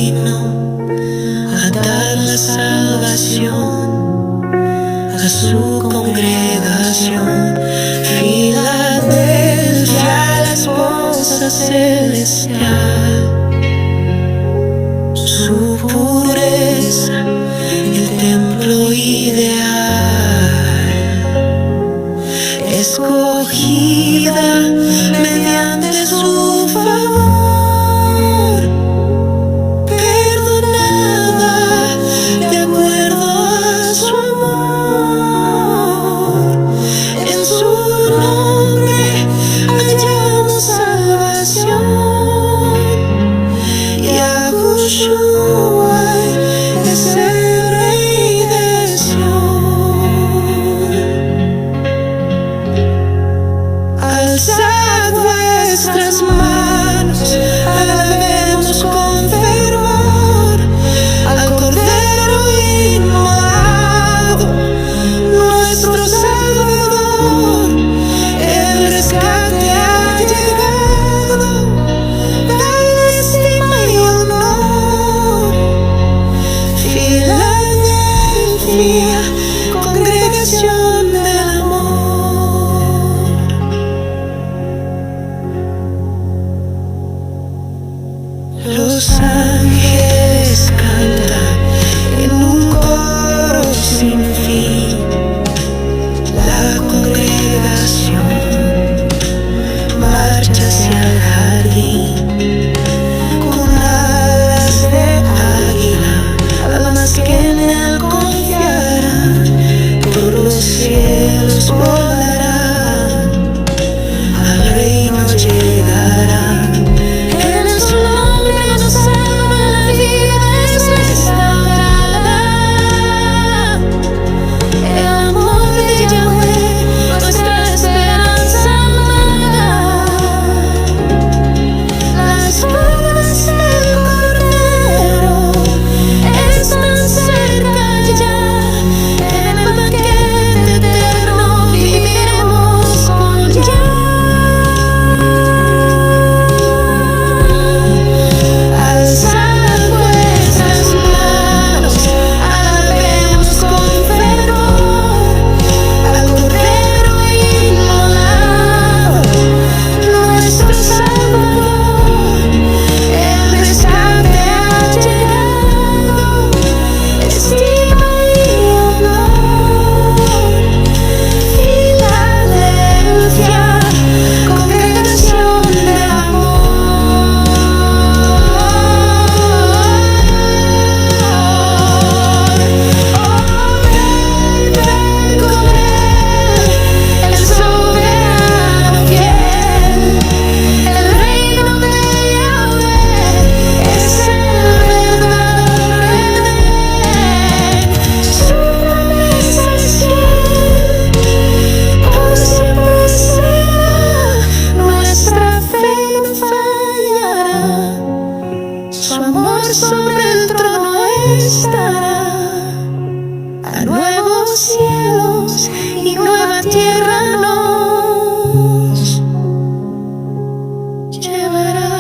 vino a dar la salvación a su congregación. Filadelfia, la esposa celestial, su pureza, el templo ideal, escogida mediante su favor, perdonada de acuerdo a su amor. En su nombre hallamos salvación. Yahushua es el Rey de Sion. Alzad vuestras manos, alabemos con fervor al Cordero inmolado, nuestro Salvador. El rescate ha llegado, dale estima y honor. Filadelfia, congregación del amor. Los ángeles cantan en un coro sin fin. La congregación marcha hacia el jardín con alas de águila, almas que en él confiarán, por los cielos volarán, al reino llegarán. En su nombre nos salva, la vida es restaurada. El amor de Yahweh, nuestra esperanza amada. Las bodas del Cordero están cerca ya. En el banquete eterno viviremos con Alzad vuestras manos, alabemos con fervor al Cordero inmolado, nuestro Salvador. El rescate ha llegado, estima y honor. Filadelfia, congregación del amor. Ven con él, el soberano fiel. El reino de Yahweh es el verdadero Edén. Su promesa es fiel, por siempre será. Nuestra fe no fallará. Su amor sobre el trono estará. A nuevos cielos y nueva tierra nos llevará.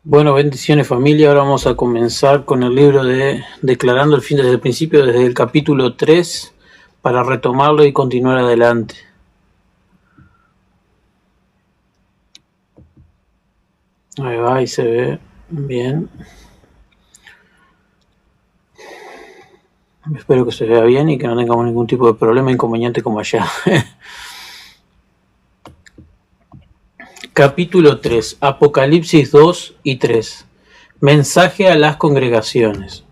Bueno, bendiciones familia. Ahora vamos a comenzar con el libro de Declarando el fin desde el principio, desde el capítulo 3, para retomarlo y continuar adelante. Ahí va, ahí se ve bien. Espero que se vea bien y que no tengamos ningún tipo de problema, inconveniente como allá. Capítulo 3, Apocalipsis 2 y 3. Mensaje a las congregaciones.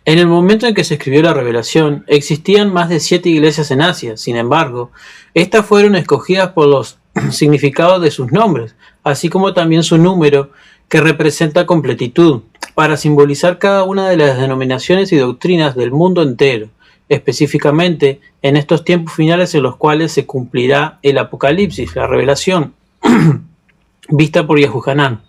En el momento en que se escribió la revelación, existían más de 7 iglesias en Asia. Sin embargo, estas fueron escogidas por los significados de sus nombres, así como también su número, que representa completitud, para simbolizar cada una de las denominaciones y doctrinas del mundo entero. específicamente en estos tiempos finales en los cuales se cumplirá el Apocalipsis, la revelación vista por Yahuhanán.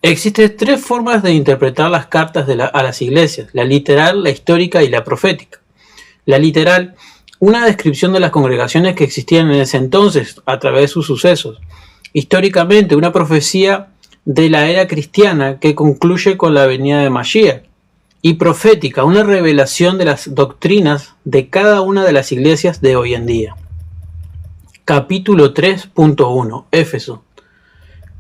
Existen tres formas de interpretar las cartas a las iglesias: la literal, la histórica y la profética. La literal, una descripción de las congregaciones que existían en ese entonces a través de sus sucesos. Históricamente, una profecía de la era cristiana que concluye con la venida de Mashiach. Y profética, una revelación de las doctrinas de cada una de las iglesias de hoy en día. Capítulo 3.1, Éfeso,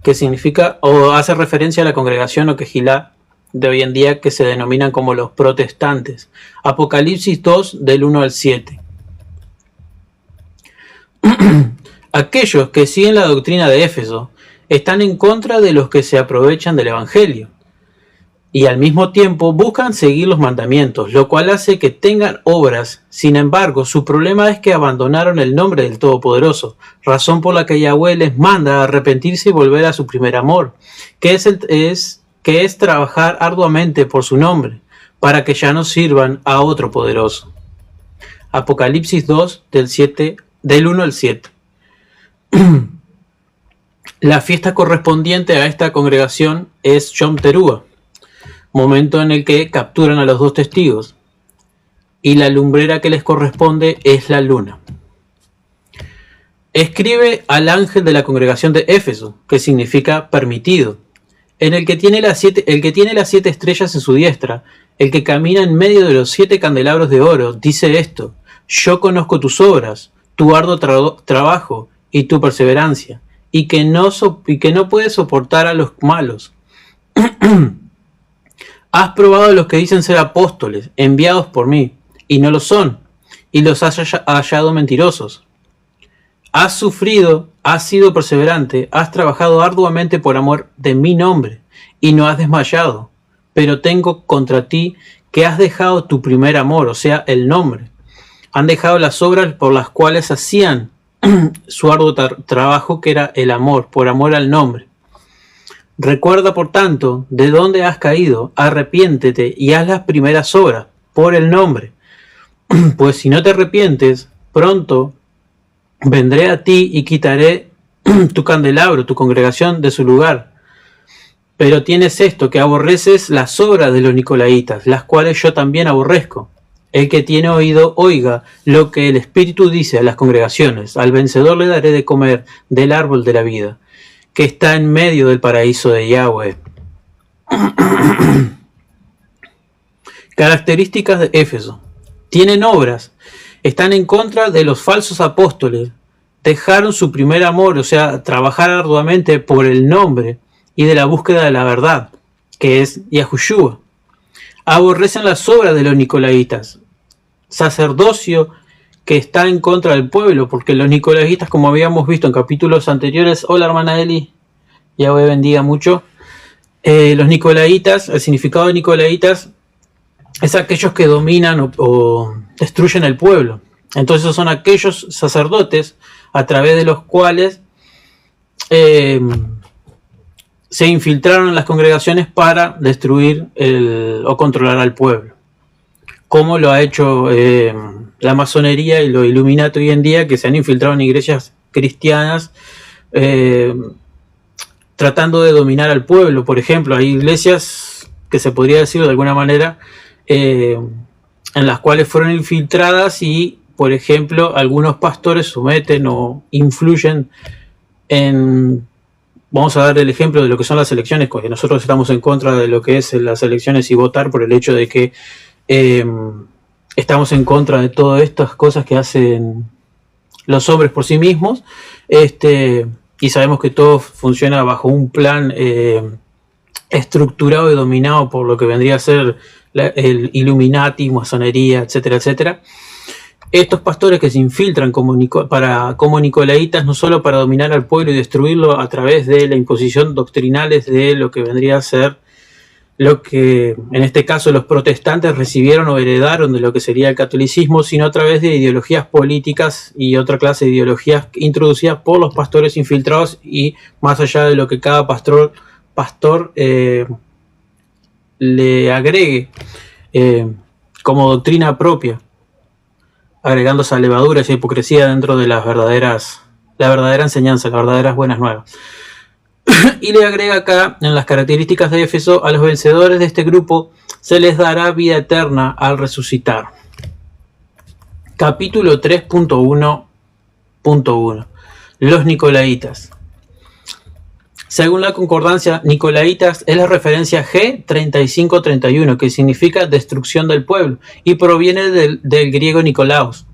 que significa o hace referencia a la congregación o quejilá de hoy en día que se denominan como los protestantes. Apocalipsis 2 del 1 al 7. Aquellos que siguen la doctrina de Éfeso están en contra de los que se aprovechan del evangelio y al mismo tiempo buscan seguir los mandamientos, lo cual hace que tengan obras. Sin embargo, su problema es que abandonaron el nombre del Todopoderoso, razón por la que Yahweh les manda a arrepentirse y volver a su primer amor, que es trabajar arduamente por su nombre, para que ya no sirvan a otro poderoso. Apocalipsis 2 del 1 al 7. La fiesta correspondiente a esta congregación es Yom Teruah, momento en el que capturan a los dos testigos, y la lumbrera que les corresponde es la luna. Escribe al ángel de la congregación de Éfeso, que significa permitido, en el que tiene las 7 estrellas en su diestra, el que camina en medio de los 7 candelabros de oro, dice esto: yo conozco tus obras, tu arduo trabajo y tu perseverancia, y que no puedes soportar a los malos. Has probado a los que dicen ser apóstoles, enviados por mí, y no lo son, y los has hallado mentirosos. Has sufrido, has sido perseverante, has trabajado arduamente por amor de mi nombre, y no has desmayado. Pero tengo contra ti que has dejado tu primer amor, o sea, el nombre. Han dejado las obras por las cuales hacían su arduo trabajo, que era el amor, por amor al nombre. Recuerda, por tanto, de dónde has caído, arrepiéntete y haz las primeras obras, por el nombre. Pues si no te arrepientes, pronto vendré a ti y quitaré tu candelabro, tu congregación, de su lugar. Pero tienes esto, que aborreces las obras de los nicolaitas, las cuales yo también aborrezco. El que tiene oído, oiga lo que el Espíritu dice a las congregaciones. Al vencedor le daré de comer del árbol de la vida, que está en medio del paraíso de Yahweh. Características de Éfeso. Tienen obras, están en contra de los falsos apóstoles, dejaron su primer amor, o sea, trabajar arduamente por el nombre y de la búsqueda de la verdad, que es Yahushua. Aborrecen las obras de los nicolaitas, sacerdocio que está en contra del pueblo, porque los nicolaitas, como habíamos visto en capítulos anteriores, hola hermana Eli, Yahweh bendiga mucho, los nicolaitas, el significado de nicolaitas es aquellos que dominan o destruyen el pueblo. Entonces son aquellos sacerdotes a través de los cuales se infiltraron en las congregaciones para destruir o controlar al pueblo, como lo ha hecho la masonería y los Illuminati hoy en día, que se han infiltrado en iglesias cristianas tratando de dominar al pueblo. Por ejemplo, hay iglesias que se podría decir de alguna manera en las cuales fueron infiltradas y, por ejemplo, algunos pastores someten o influyen en... Vamos a dar el ejemplo de lo que son las elecciones, porque nosotros estamos en contra de lo que es las elecciones y votar por el hecho de que estamos en contra de todas estas cosas que hacen los hombres por sí mismos, y sabemos que todo funciona bajo un plan estructurado y dominado por lo que vendría a ser el Illuminati, masonería, etcétera, etcétera. Estos pastores que se infiltran como nicolaitas, no solo para dominar al pueblo y destruirlo a través de la imposición doctrinales de lo que vendría a ser lo que en este caso los protestantes recibieron o heredaron de lo que sería el catolicismo, sino a través de ideologías políticas y otra clase de ideologías introducidas por los pastores infiltrados, y más allá de lo que cada pastor le agregue como doctrina propia, agregando esa levadura, esa hipocresía dentro de la verdadera enseñanza, las verdaderas buenas nuevas. Y le agrega acá, en las características de Éfeso, a los vencedores de este grupo se les dará vida eterna al resucitar. Capítulo 3.1.1. Los Nicolaitas. Según la concordancia, Nicolaitas es la referencia G3531, que significa destrucción del pueblo, y proviene del griego Nikolaos,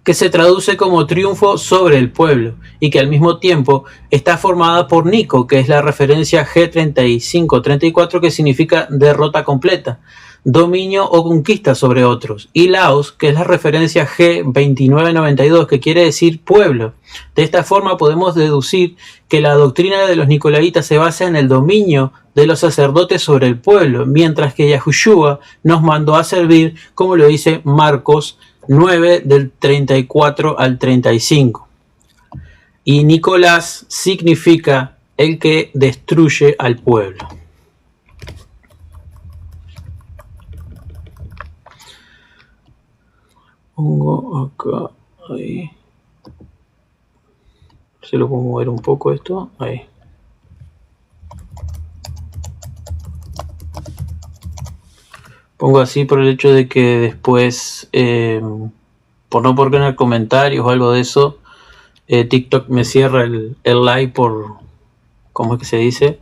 que se traduce como triunfo sobre el pueblo, y que al mismo tiempo está formada por Nico, que es la referencia G3534, que significa derrota completa, dominio o conquista sobre otros, y Laos, que es la referencia G2992, que quiere decir pueblo. De esta forma podemos deducir que la doctrina de los Nicolaitas se basa en el dominio de los sacerdotes sobre el pueblo, mientras que Yahushua nos mandó a servir, como lo dice Marcos 9 del 34 al 35. Y Nicolás significa el que destruye al pueblo. Pongo acá, ahí. Se lo puedo mover un poco esto, ahí. Pongo así por el hecho de que después, por no poner comentarios o algo de eso, TikTok me cierra el live por, ¿cómo es que se dice?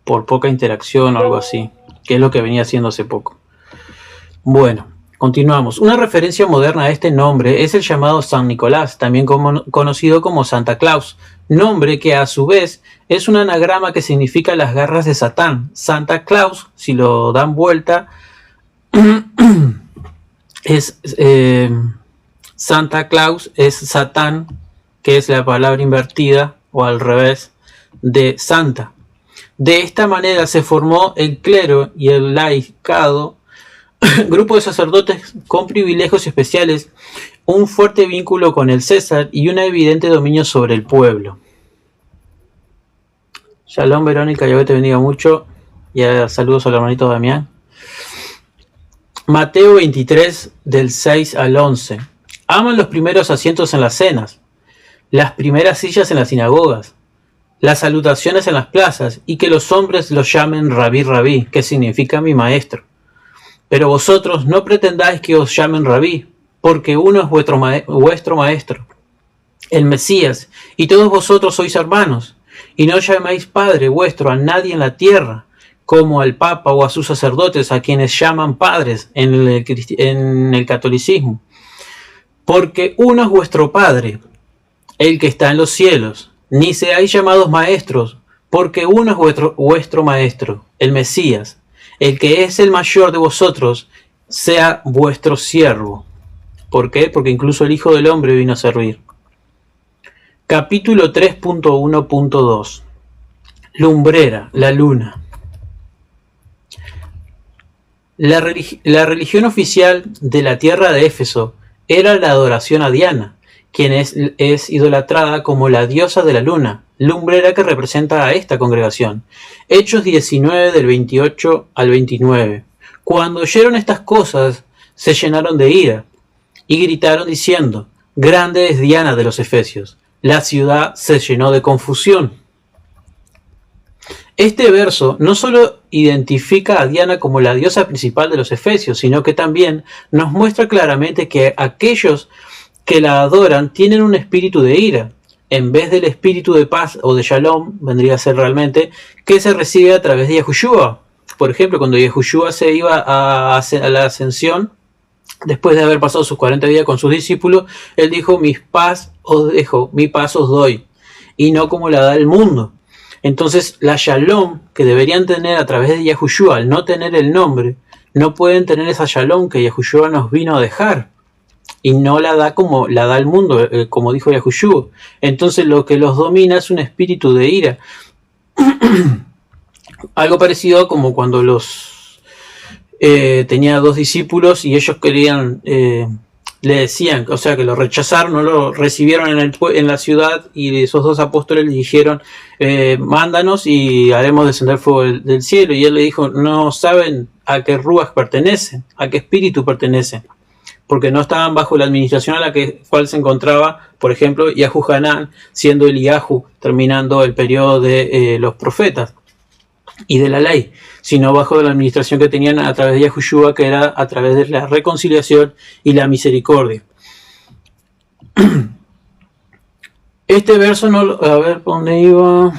Por poca interacción o algo así, que es lo que venía haciendo hace poco. Bueno, continuamos. Una referencia moderna a este nombre es el llamado San Nicolás, también conocido como Santa Claus, nombre que a su vez es un anagrama que significa las garras de Satán. Santa Claus, si lo dan vuelta, es Santa Claus es Satán, que es la palabra invertida o al revés de Santa. De esta manera se formó el clero y el laicado, grupo de sacerdotes con privilegios especiales, un fuerte vínculo con el César y un evidente dominio sobre el pueblo. Shalom, Verónica, Dios te bendiga mucho. Y saludos al hermanito Damián. Mateo 23, del 6 al 11. Aman los primeros asientos en las cenas, las primeras sillas en las sinagogas, las salutaciones en las plazas, y que los hombres los llamen Rabí, Rabí, que significa mi maestro. Pero vosotros no pretendáis que os llamen Rabí, porque uno es vuestro maestro, el Mesías, y todos vosotros sois hermanos. Y no llaméis Padre vuestro a nadie en la tierra, como al Papa o a sus sacerdotes, a quienes llaman padres en el catolicismo. Porque uno es vuestro Padre, el que está en los cielos. Ni seáis llamados maestros, porque uno es vuestro maestro, el Mesías. El que es el mayor de vosotros, sea vuestro siervo. ¿Por qué? Porque incluso el Hijo del Hombre vino a servir. Capítulo 3.1.2. Lumbrera, la luna. La religión oficial de la tierra de Éfeso era la adoración a Diana, quien es idolatrada como la diosa de la luna, lumbrera que representa a esta congregación. Hechos 19 del 28 al 29. Cuando oyeron estas cosas, se llenaron de ira y gritaron diciendo: grande es Diana de los Efesios. La ciudad se llenó de confusión. Este verso no solo identifica a Diana como la diosa principal de los Efesios, sino que también nos muestra claramente que aquellos que la adoran tienen un espíritu de ira, en vez del espíritu de paz o de Shalom, vendría a ser realmente, que se recibe a través de Yahushua. Por ejemplo, cuando Yahushua se iba a la ascensión, después de haber pasado sus 40 días con sus discípulos, él dijo: mi paz os dejo, mi paz os doy, y no como la da el mundo. Entonces la Shalom que deberían tener a través de Yahushua, al no tener el nombre, no pueden tener esa Shalom que Yahushua nos vino a dejar, y no la da como la da el mundo, como dijo Yahushua. Entonces lo que los domina es un espíritu de ira. Algo parecido como cuando tenía dos discípulos y ellos querían, le decían, o sea, que lo rechazaron, no lo recibieron en la ciudad, y esos dos apóstoles le dijeron: mándanos y haremos descender fuego del cielo. Y él le dijo: no saben a qué ruach pertenecen, a qué espíritu pertenecen, porque no estaban bajo la administración a la cual se encontraba, por ejemplo, Yahu Hanán, siendo Eliyahu, terminando el periodo de los profetas y de la ley, sino bajo la administración que tenían a través de Yahushua, que era a través de la reconciliación y la misericordia. Este verso, no, a ver, ¿por dónde iba?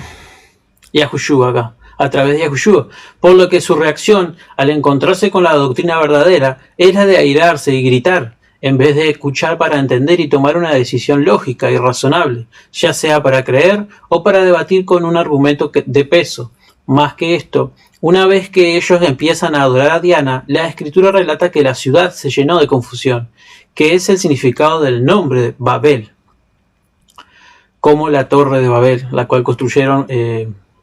Yahushua acá, a través de Yahushua, por lo que su reacción al encontrarse con la doctrina verdadera es la de airarse y gritar, en vez de escuchar para entender y tomar una decisión lógica y razonable, ya sea para creer o para debatir con un argumento de peso. Más que esto, una vez que ellos empiezan a adorar a Diana, la escritura relata que la ciudad se llenó de confusión, que es el significado del nombre de Babel, como la torre de Babel, la cual construyeron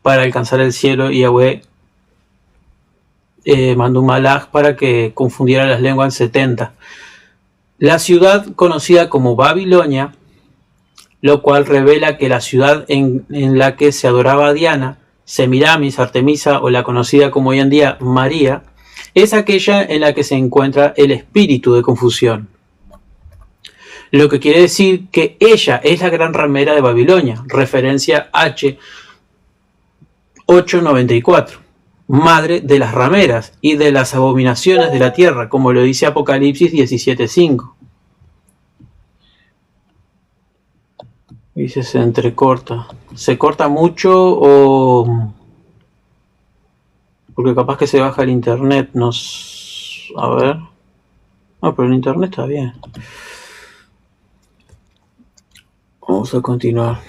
para alcanzar el cielo, y Yahweh mandó un malaj para que confundiera las lenguas en 70. La ciudad conocida como Babilonia, lo cual revela que la ciudad en la que se adoraba a Diana, Semiramis, Artemisa o la conocida como hoy en día María, es aquella en la que se encuentra el espíritu de confusión. Lo que quiere decir que ella es la gran ramera de Babilonia, referencia H 894, madre de las rameras y de las abominaciones de la tierra, como lo dice Apocalipsis 17:5. Dice se entrecorta. ¿Se corta mucho o...? Porque capaz que se baja el internet. A ver. No, pero el internet está bien. Vamos a continuar.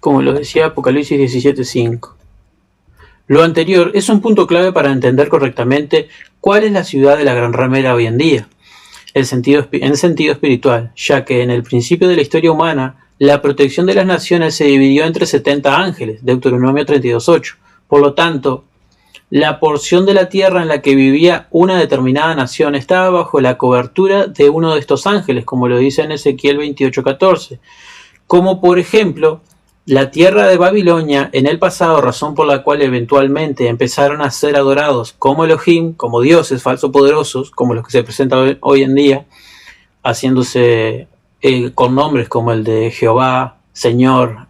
Como lo decía Apocalipsis 17:5. Lo anterior es un punto clave para entender correctamente cuál es la ciudad de la gran ramera hoy en día, en el sentido espiritual, ya que en el principio de la historia humana, la protección de las naciones se dividió entre 70 ángeles, Deuteronomio 32:8. Por lo tanto, la porción de la tierra en la que vivía una determinada nación estaba bajo la cobertura de uno de estos ángeles, como lo dice en Ezequiel 28:14. Como por ejemplo, la tierra de Babilonia en el pasado, razón por la cual eventualmente empezaron a ser adorados como Elohim, como dioses falsopoderosos, como los que se presentan hoy en día, haciéndose con nombres como el de Jehová, Señor,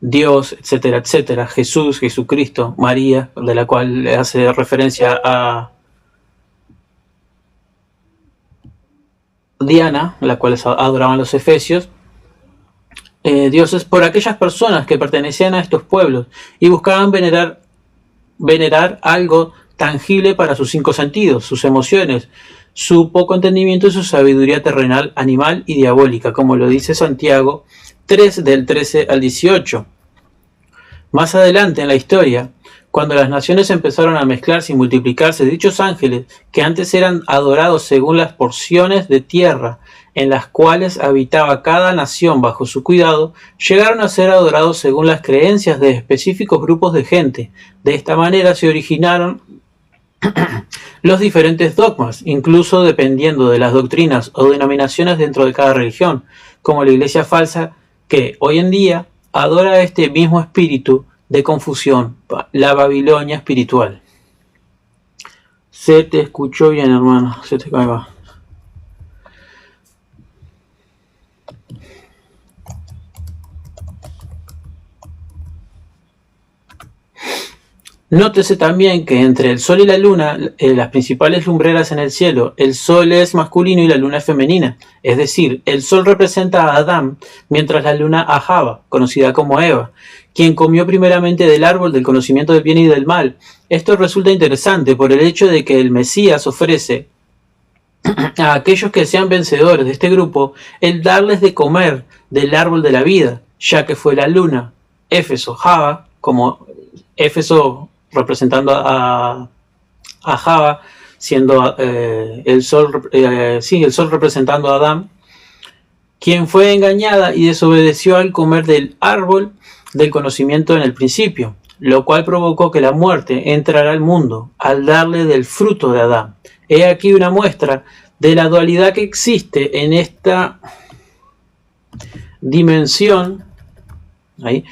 Dios, etcétera, etcétera, Jesús, Jesucristo, María, de la cual le hace referencia a Diana, la cual adoraban los efesios, dioses por aquellas personas que pertenecían a estos pueblos y buscaban venerar algo tangible para sus 5 sentidos, sus emociones, su poco entendimiento y su sabiduría terrenal, animal y diabólica, como lo dice Santiago 3 del 13 al 18. Más adelante en la historia, cuando las naciones empezaron a mezclarse y multiplicarse, dichos ángeles, que antes eran adorados según las porciones de tierra en las cuales habitaba cada nación bajo su cuidado, llegaron a ser adorados según las creencias de específicos grupos de gente. De esta manera se originaron los diferentes dogmas, incluso dependiendo de las doctrinas o denominaciones dentro de cada religión, como la iglesia falsa, que hoy en día adora este mismo espíritu de confusión, la Babilonia espiritual. Se te escuchó bien, hermano, se te cae va. Nótese también que entre el sol y la luna, las principales lumbreras en el cielo, el sol es masculino y la luna es femenina. Es decir, el sol representa a Adán, mientras la luna a Java, conocida como Eva, quien comió primeramente del árbol del conocimiento del bien y del mal. Esto resulta interesante por el hecho de que el Mesías ofrece a aquellos que sean vencedores de este grupo el darles de comer del árbol de la vida, ya que fue la luna, Éfeso, Java, como Éfeso representando a Java, siendo el sol representando a Adán, quien fue engañada y desobedeció al comer del árbol del conocimiento en el principio, lo cual provocó que la muerte entrara al mundo al darle del fruto de Adán. He aquí una muestra de la dualidad que existe en esta dimensión ahí,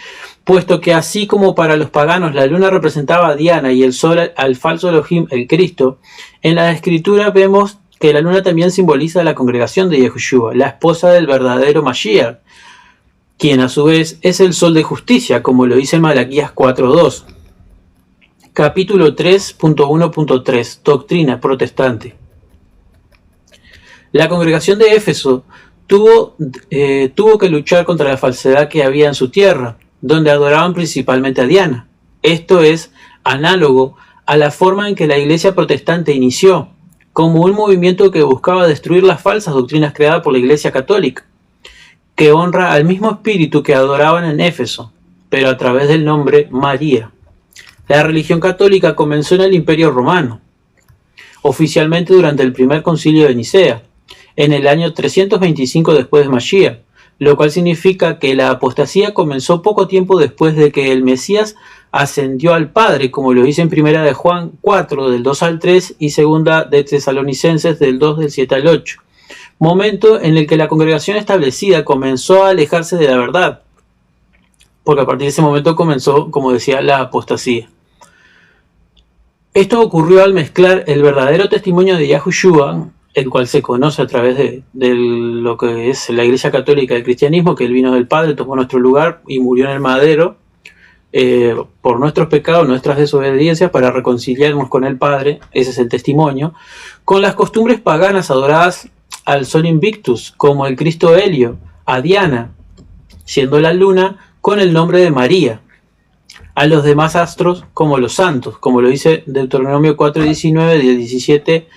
puesto que así como para los paganos la luna representaba a Diana y el sol al falso Elohim, el Cristo, en la escritura vemos que la luna también simboliza a la congregación de Yahushua, la esposa del verdadero Mashiach, quien a su vez es el sol de justicia, como lo dice en Malaquías 4.2. Capítulo 3.1.3, Doctrina protestante. La congregación de Éfeso tuvo que luchar contra la falsedad que había en su tierra, donde adoraban principalmente a Diana. Esto es análogo a la forma en que la iglesia protestante inició, como un movimiento que buscaba destruir las falsas doctrinas creadas por la iglesia católica, que honra al mismo espíritu que adoraban en Éfeso, pero a través del nombre María. La religión católica comenzó en el Imperio Romano, oficialmente durante el primer concilio de Nicea, en el año 325 después de Mashiach, lo cual significa que la apostasía comenzó poco tiempo después de que el Mesías ascendió al Padre, como lo dice en 1 de Juan 4, del 2 al 3, y 2 de Tesalonicenses, del 2, del 7 al 8. Momento en el que la congregación establecida comenzó a alejarse de la verdad, porque a partir de ese momento comenzó, como decía, la apostasía. Esto ocurrió al mezclar el verdadero testimonio de Yahushua, el cual se conoce a través de lo que es la Iglesia Católica del cristianismo, que Él vino del Padre, tomó nuestro lugar y murió en el madero por nuestros pecados, nuestras desobediencias, para reconciliarnos con el Padre, ese es el testimonio, con las costumbres paganas adoradas al Sol Invictus, como el Cristo Helio, a Diana, siendo la luna, con el nombre de María, a los demás astros como los santos, como lo dice Deuteronomio 4.19, del 17,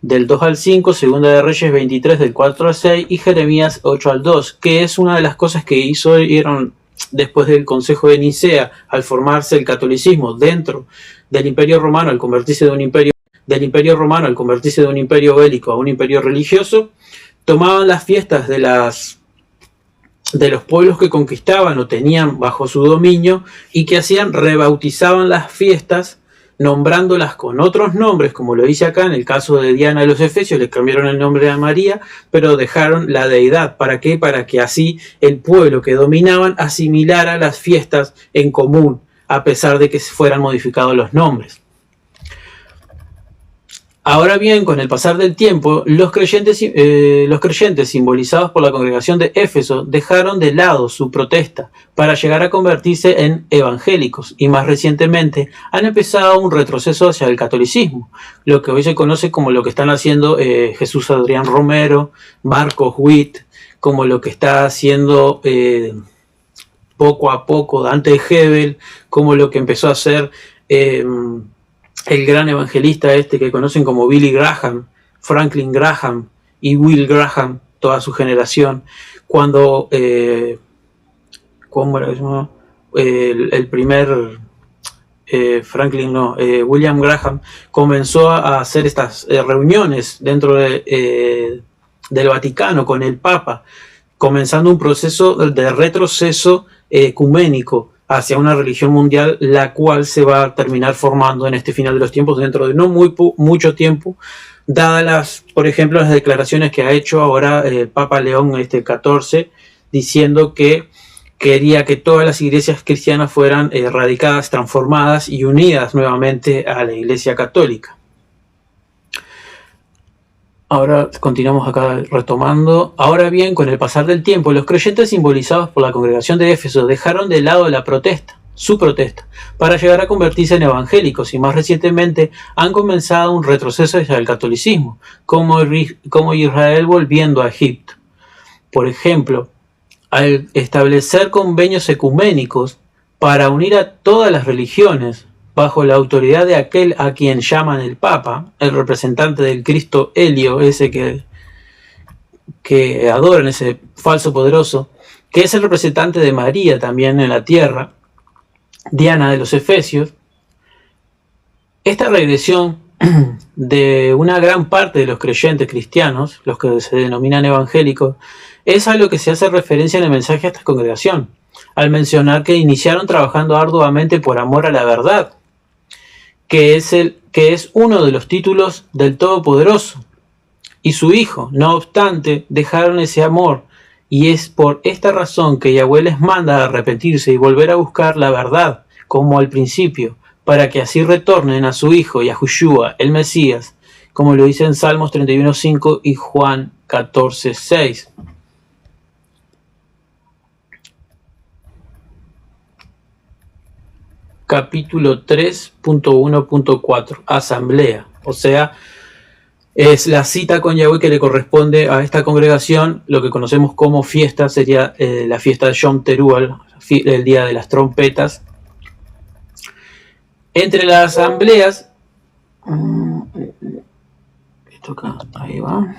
del 2 al 5, Segunda de Reyes 23, del 4 al 6, y Jeremías 8 al 2, que es una de las cosas que hicieron después del Consejo de Nicea, al formarse el catolicismo dentro del Imperio Romano, al convertirse de un imperio bélico a un imperio religioso, tomaban las fiestas de los pueblos que conquistaban o tenían bajo su dominio, y que hacían, rebautizaban las fiestas nombrándolas con otros nombres, como lo dice acá en el caso de Diana de los Efesios, le cambiaron el nombre a María, pero dejaron la deidad. ¿Para qué? Para que así el pueblo que dominaban asimilara las fiestas en común, a pesar de que fueran modificados los nombres. Ahora bien, con el pasar del tiempo, los creyentes simbolizados por la congregación de Éfeso dejaron de lado su protesta para llegar a convertirse en evangélicos, y más recientemente han empezado un retroceso hacia el catolicismo, lo que hoy se conoce como lo que están haciendo Jesús Adrián Romero, Marcos Witt, como lo que está haciendo poco a poco Dante Hebel, como lo que empezó a hacer el gran evangelista que conocen como Billy Graham, Franklin Graham y Will Graham, toda su generación, cuando ¿cómo era que se llamaba? El primer William Graham comenzó a hacer estas reuniones dentro del Vaticano con el Papa, comenzando un proceso de retroceso ecuménico hacia una religión mundial, la cual se va a terminar formando en este final de los tiempos, dentro de no mucho tiempo, dadas por ejemplo, las declaraciones que ha hecho ahora el Papa León XIV, diciendo que quería que todas las iglesias cristianas fueran erradicadas, transformadas y unidas nuevamente a la Iglesia Católica. Ahora continuamos acá retomando. Ahora bien, con el pasar del tiempo, los creyentes simbolizados por la congregación de Éfeso dejaron de lado su protesta, para llegar a convertirse en evangélicos, y más recientemente han comenzado un retroceso hacia el catolicismo, como Israel volviendo a Egipto. Por ejemplo, al establecer convenios ecuménicos para unir a todas las religiones bajo la autoridad de aquel a quien llaman el Papa, el representante del Cristo Helio, ese que adoran, ese falso poderoso, que es el representante de María también en la tierra, Diana de los Efesios. Esta regresión de una gran parte de los creyentes cristianos, los que se denominan evangélicos, es a lo que se hace referencia en el mensaje de esta congregación, al mencionar que iniciaron trabajando arduamente por amor a la verdad, que es uno de los títulos del Todopoderoso y su Hijo. No obstante, dejaron ese amor y es por esta razón que Yahweh les manda a arrepentirse y volver a buscar la verdad, como al principio, para que así retornen a su Hijo, Yahushua, el Mesías, como lo dice en Salmos 31.5 y Juan 14.6. Capítulo 3.1.4, Asamblea, o sea, es la cita con Yahweh que le corresponde a esta congregación. Lo que conocemos como fiesta sería la fiesta de Yom Teruah, el día de las trompetas. Entre las asambleas, ahí va.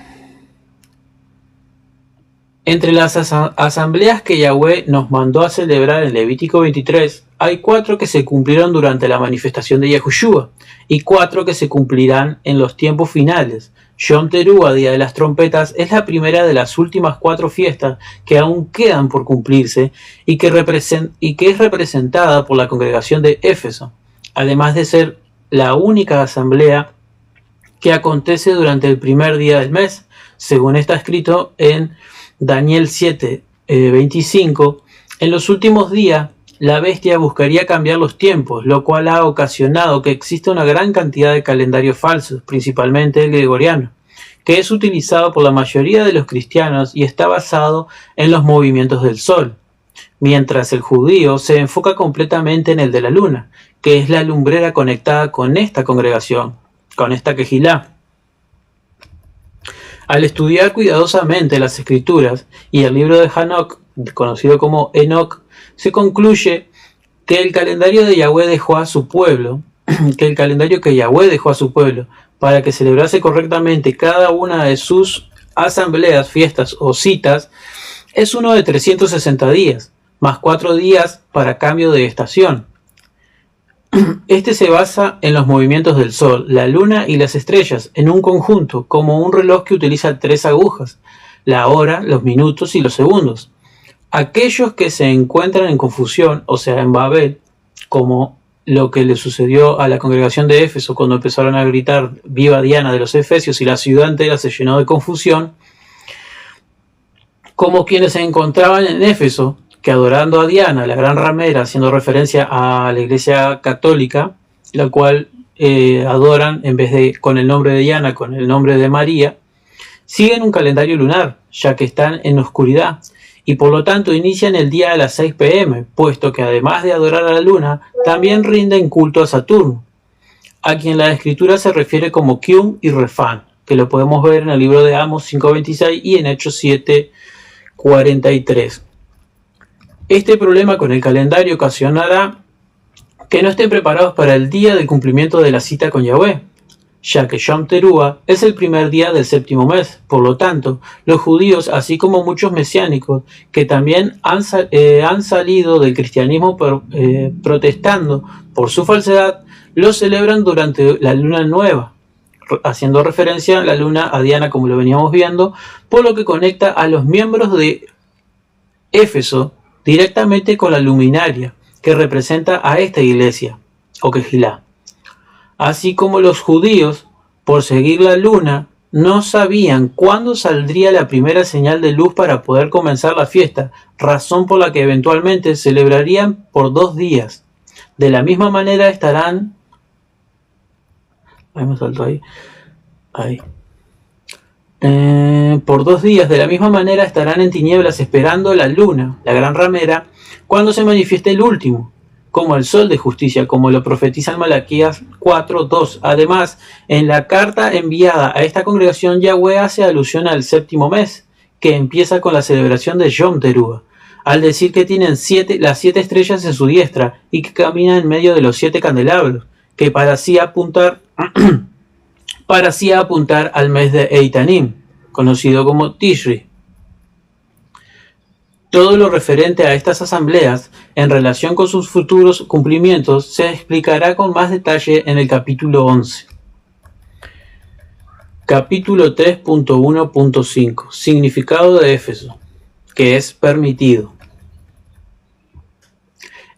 Entre las asambleas que Yahweh nos mandó a celebrar en Levítico 23, hay 4 que se cumplieron durante la manifestación de Yahushua y 4 que se cumplirán en los tiempos finales. Yom Teruah, Día de las Trompetas, es la primera de las últimas 4 fiestas que aún quedan por cumplirse y que es representada por la congregación de Éfeso, además de ser la única asamblea que acontece durante el primer día del mes, según está escrito en Daniel 7:25. En los últimos días, la bestia buscaría cambiar los tiempos, lo cual ha ocasionado que exista una gran cantidad de calendarios falsos, principalmente el gregoriano, que es utilizado por la mayoría de los cristianos y está basado en los movimientos del sol, mientras el judío se enfoca completamente en el de la luna, que es la lumbrera conectada con esta congregación, con esta quejilá. Al estudiar cuidadosamente las escrituras y el libro de Hanoc, conocido como Enoch, se concluye que el calendario de Yahweh dejó a su pueblo, para que celebrase correctamente cada una de sus asambleas, fiestas o citas, es uno de 360 días, más 4 días para cambio de estación. Este se basa en los movimientos del sol, la luna y las estrellas en un conjunto, como un reloj que utiliza 3 agujas, la hora, los minutos y los segundos. Aquellos que se encuentran en confusión, o sea, en Babel, como lo que le sucedió a la congregación de Éfeso cuando empezaron a gritar "Viva Diana" de los efesios y la ciudad entera se llenó de confusión, como quienes se encontraban en Éfeso, que adorando a Diana, la gran ramera, haciendo referencia a la iglesia católica, la cual adoran en vez de con el nombre de Diana, con el nombre de María, siguen un calendario lunar, ya que están en oscuridad, y por lo tanto inician el día a las 6 p.m., puesto que además de adorar a la luna, también rinden culto a Saturno, a quien la escritura se refiere como Kium y Refán, que lo podemos ver en el libro de Amos 5.26 y en Hechos 7.43. Este problema con el calendario ocasionará que no estén preparados para el día del cumplimiento de la cita con Yahweh, ya que Yom Teruah es el primer día del séptimo mes. Por lo tanto, los judíos, así como muchos mesiánicos que también han salido del cristianismo protestando por su falsedad, lo celebran durante la luna nueva, haciendo referencia a la luna a Diana, como lo veníamos viendo, por lo que conecta a los miembros de Éfeso directamente con la luminaria que representa a esta iglesia, o quejilá. Así como los judíos, por seguir la luna, no sabían cuándo saldría la primera señal de luz para poder comenzar la fiesta, razón por la que eventualmente celebrarían por 2 días. De la misma manera estarán... por 2 días, de la misma manera estarán en tinieblas esperando la luna, la gran ramera, cuando se manifieste el último, como el sol de justicia, como lo profetiza en Malaquías 4:2. Además, en la carta enviada a esta congregación, Yahweh hace alusión al séptimo mes, que empieza con la celebración de Yom Teruah, al decir que tienen las 7 estrellas en su diestra y que caminan en medio de los 7 candelabros, que para así apuntar al mes de Eitanim, conocido como Tishri. Todo lo referente a estas asambleas en relación con sus futuros cumplimientos se explicará con más detalle en el capítulo 11. Capítulo 3.1.5. Significado de Éfeso, que es permitido.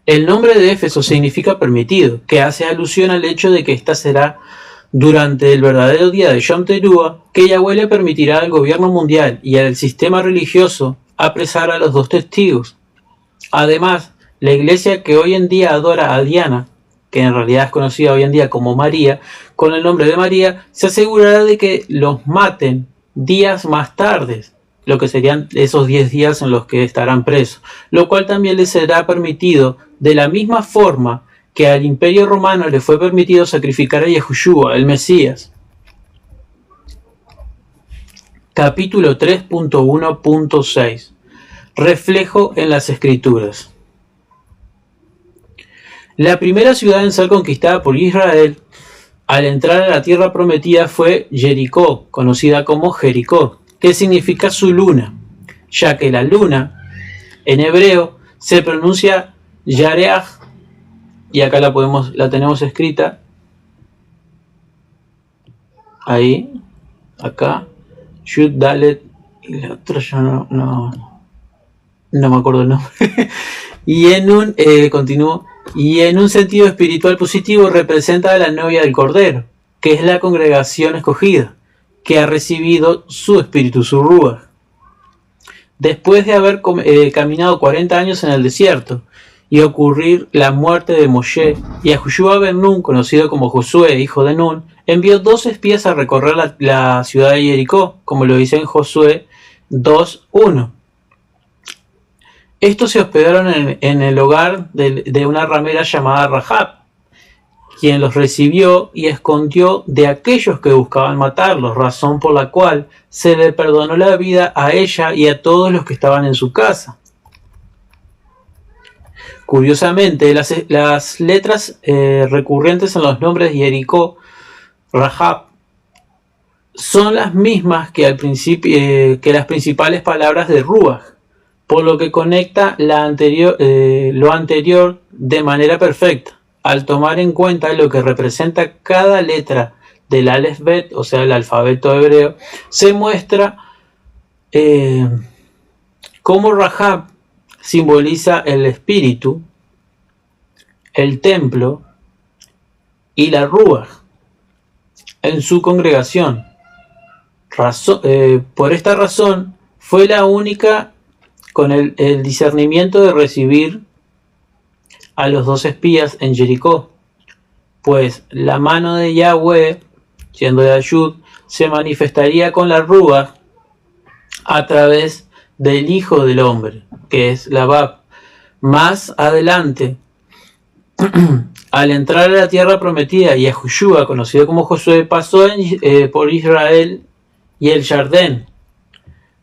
El nombre de Éfeso significa permitido, que hace alusión al hecho de que ésta será durante el verdadero día de Yom Teruah, que Yahweh le permitirá al gobierno mundial y al sistema religioso apresar a los 2 testigos. Además, la iglesia que hoy en día adora a Diana, que en realidad es conocida hoy en día como María, con el nombre de María, se asegurará de que los maten días más tarde, lo que serían esos 10 días en los que estarán presos, lo cual también les será permitido de la misma forma que al Imperio Romano le fue permitido sacrificar a Yahushua, el Mesías. Capítulo 3.1.6. Reflejo en las Escrituras. La primera ciudad en ser conquistada por Israel al entrar a la tierra prometida fue Jericó, conocida como Jericó, que significa su luna, ya que la luna en hebreo se pronuncia Yareach, y acá la tenemos escrita ahí, acá, Yud Dalet, y la otra yo no me acuerdo el nombre. Y en un continúo, y en un sentido espiritual positivo representa a la novia del Cordero, que es la congregación escogida, que ha recibido su espíritu, su Ruach. Después de haber caminado 40 años en el desierto y ocurrir la muerte de Moshe, Yahushua ben Nun, conocido como Josué, hijo de Nun, envió 2 espías a recorrer la ciudad de Jericó, como lo dice en Josué 2.1. Estos se hospedaron en el hogar de una ramera llamada Rahab, quien los recibió y escondió de aquellos que buscaban matarlos, razón por la cual se le perdonó la vida a ella y a todos los que estaban en su casa. Curiosamente, las letras recurrentes en los nombres de Jericó, Rahab, son las mismas que las principales palabras de Ruach, por lo que conecta lo anterior de manera perfecta, al tomar en cuenta lo que representa cada letra del Aleph Bet, o sea, el alfabeto hebreo. Se muestra cómo Rahab simboliza el espíritu, el templo y la Ruach en su congregación. Por esta razón fue la única con el discernimiento de recibir a los 2 espías en Jericó, pues la mano de Yahweh, siendo de Ayud, se manifestaría con la Ruach a través del Hijo del Hombre, que es la Bab. Más adelante, al entrar a la tierra prometida, Yahushua, conocido como Josué, pasó por Israel y el Jardén,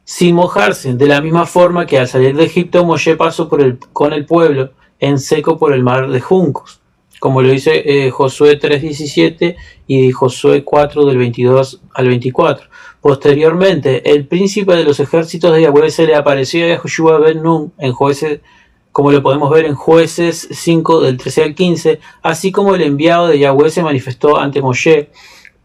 sin mojarse, de la misma forma que al salir de Egipto Moshe pasó con el pueblo en seco por el mar de juncos, como lo dice Josué 3.17 y Josué 4 del 22 al 24. Posteriormente, el príncipe de los ejércitos de Yahweh se le apareció a Yahushua ben Nun en Jueces, como lo podemos ver en Jueces 5 del 13 al 15, así como el enviado de Yahweh se manifestó ante Moshe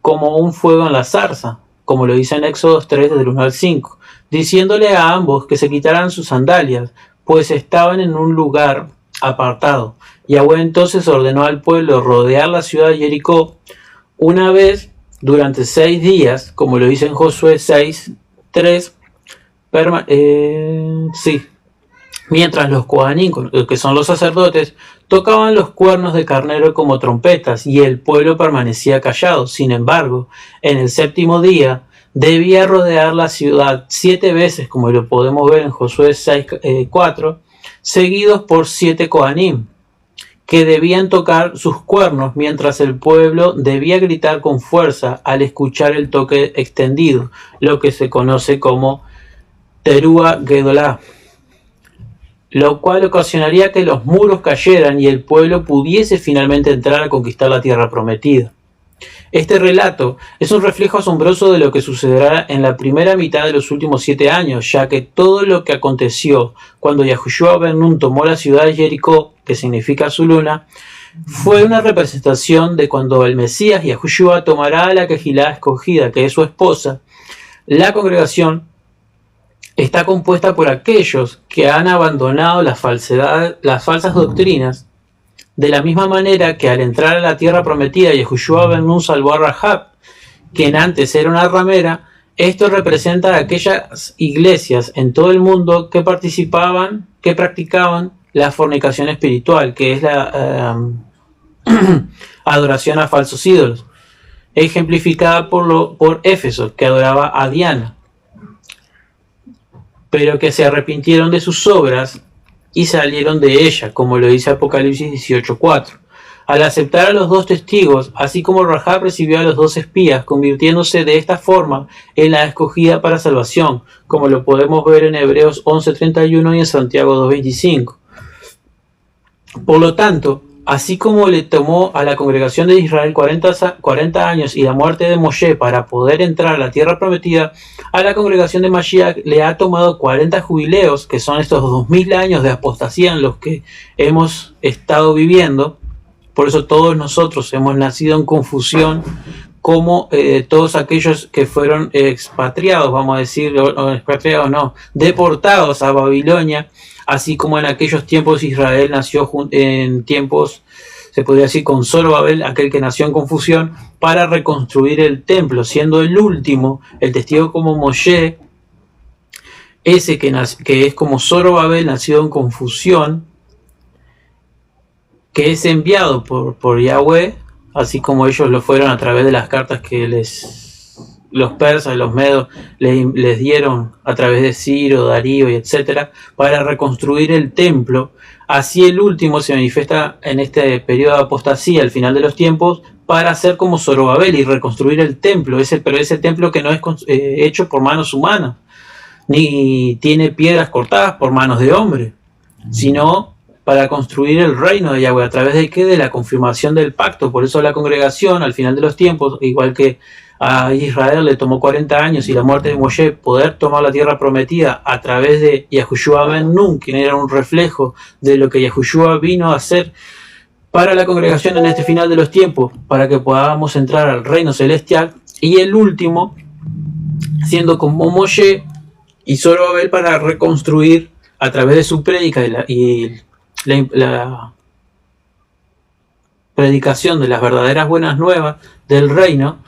como un fuego en la zarza, como lo dice en Éxodo 3 del 1 al 5, diciéndole a ambos que se quitaran sus sandalias, pues estaban en un lugar apartado. Yahweh entonces ordenó al pueblo rodear la ciudad de Jericó una vez durante 6 días, como lo dice en Josué 6.3, mientras los Kohanim, que son los sacerdotes, tocaban los cuernos de carnero como trompetas y el pueblo permanecía callado. Sin embargo, en el 7º día debía rodear la ciudad 7 veces, como lo podemos ver en Josué 6.4, seguidos por 7 Kohanim, que debían tocar sus cuernos, mientras el pueblo debía gritar con fuerza al escuchar el toque extendido, lo que se conoce como Teruah Gedolá, lo cual ocasionaría que los muros cayeran y el pueblo pudiese finalmente entrar a conquistar la tierra prometida. Este relato es un reflejo asombroso de lo que sucederá en la primera mitad de los últimos 7 años, ya que todo lo que aconteció cuando Yahushua ben Nun tomó la ciudad de Jericó, que significa su luna, fue una representación de cuando el Mesías Yahushua tomará a la Kehilá escogida, que es su esposa. La congregación está compuesta por aquellos que han abandonado las falsas doctrinas, de la misma manera que al entrar a la tierra prometida, Yahushua ben Nun salvó a Rahab, quien antes era una ramera, Esto representa a aquellas iglesias en todo el mundo que practicaban la fornicación espiritual, que es la adoración a falsos ídolos, ejemplificada por Éfeso, que adoraba a Diana, pero que se arrepintieron de sus obras y salieron de ella, como lo dice Apocalipsis 18:4. Al aceptar a los dos testigos, así como Rahab recibió a los dos espías, convirtiéndose de esta forma en la escogida para salvación, como lo podemos ver en Hebreos 11:31 y en Santiago 2:25. Por lo tanto, así como le tomó a la congregación de Israel 40 años y la muerte de Moshe para poder entrar a la tierra prometida, a la congregación de Mashiach le ha tomado 40 jubileos, que son estos 2000 años de apostasía en los que hemos estado viviendo. Por eso todos nosotros hemos nacido en confusión, como todos aquellos que fueron expatriados, vamos a decir, o expatriados no, deportados a Babilonia, así como en aquellos tiempos Israel nació en tiempos, se podría decir, con Zorobabel, aquel que nació en confusión, para reconstruir el templo, siendo el último, el testigo como Moshe, ese que es como Zorobabel, nacido en confusión, que es enviado por Yahweh, así como ellos lo fueron a través de las cartas que los persas y los medos les dieron a través de Ciro, Darío y etcétera, para reconstruir el templo. Así el último se manifiesta en este periodo de apostasía, al final de los tiempos, para hacer como Zorobabel y reconstruir el templo, pero ese templo que no es hecho por manos humanas, ni tiene piedras cortadas por manos de hombre, sino para construir el reino de Yahweh. ¿A través de qué? De la confirmación del pacto. Por eso la congregación, al final de los tiempos, igual que a Israel le tomó 40 años y la muerte de Moshe, poder tomar la tierra prometida a través de Yahushua Ben Nun, quien era un reflejo de lo que Yahushua vino a hacer para la congregación en este final de los tiempos, para que podamos entrar al reino celestial. Y el último, siendo como Moshe y Zorobabel, para reconstruir a través de su prédica y la predicación de las verdaderas buenas nuevas del reino,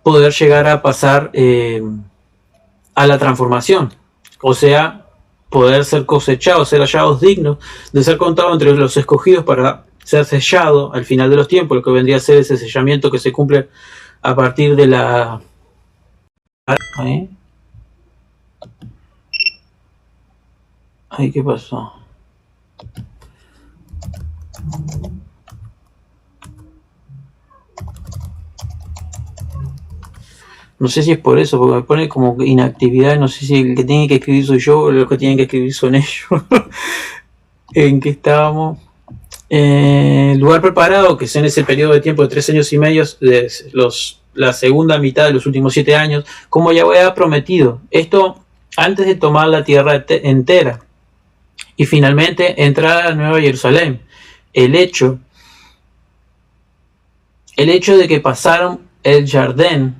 poder llegar a pasar a la transformación, o sea, poder ser cosechados, ser hallados dignos de ser contados entre los escogidos para ser sellado al final de los tiempos, lo que vendría a ser ese sellamiento que se cumple a partir de la... Ay, ¿qué pasó? No sé si es por eso, porque me pone como inactividad. No sé si el que tiene que escribir soy yo o los que tienen que escribir son ellos. ¿En qué estábamos? Lugar preparado, que es en ese periodo de tiempo de 3 años y medio, la segunda mitad de los últimos 7 años, como Yahweh ha prometido. Esto antes de tomar la tierra entera. Y finalmente entrar a la Nueva Jerusalén. El hecho de que pasaron el Jardín,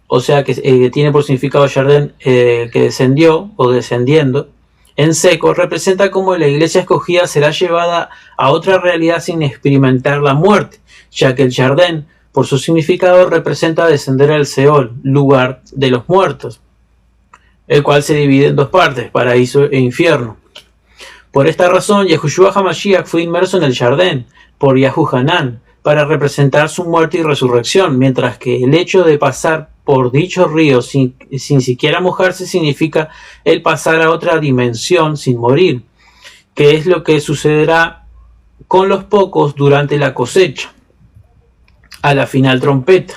o sea que tiene por significado Jardín, que descendió o descendiendo en seco, representa como la iglesia escogida será llevada a otra realidad sin experimentar la muerte, ya que el Jardín, por su significado, representa descender al Seol, lugar de los muertos, el cual se divide en dos partes, paraíso e infierno. Por esta razón, Yahushua HaMashiach fue inmerso en el Jardín por Yahuhanan para representar su muerte y resurrección, mientras que el hecho de pasar por dicho río sin siquiera mojarse significa el pasar a otra dimensión sin morir, que es lo que sucederá con los pocos durante la cosecha, a la final trompeta,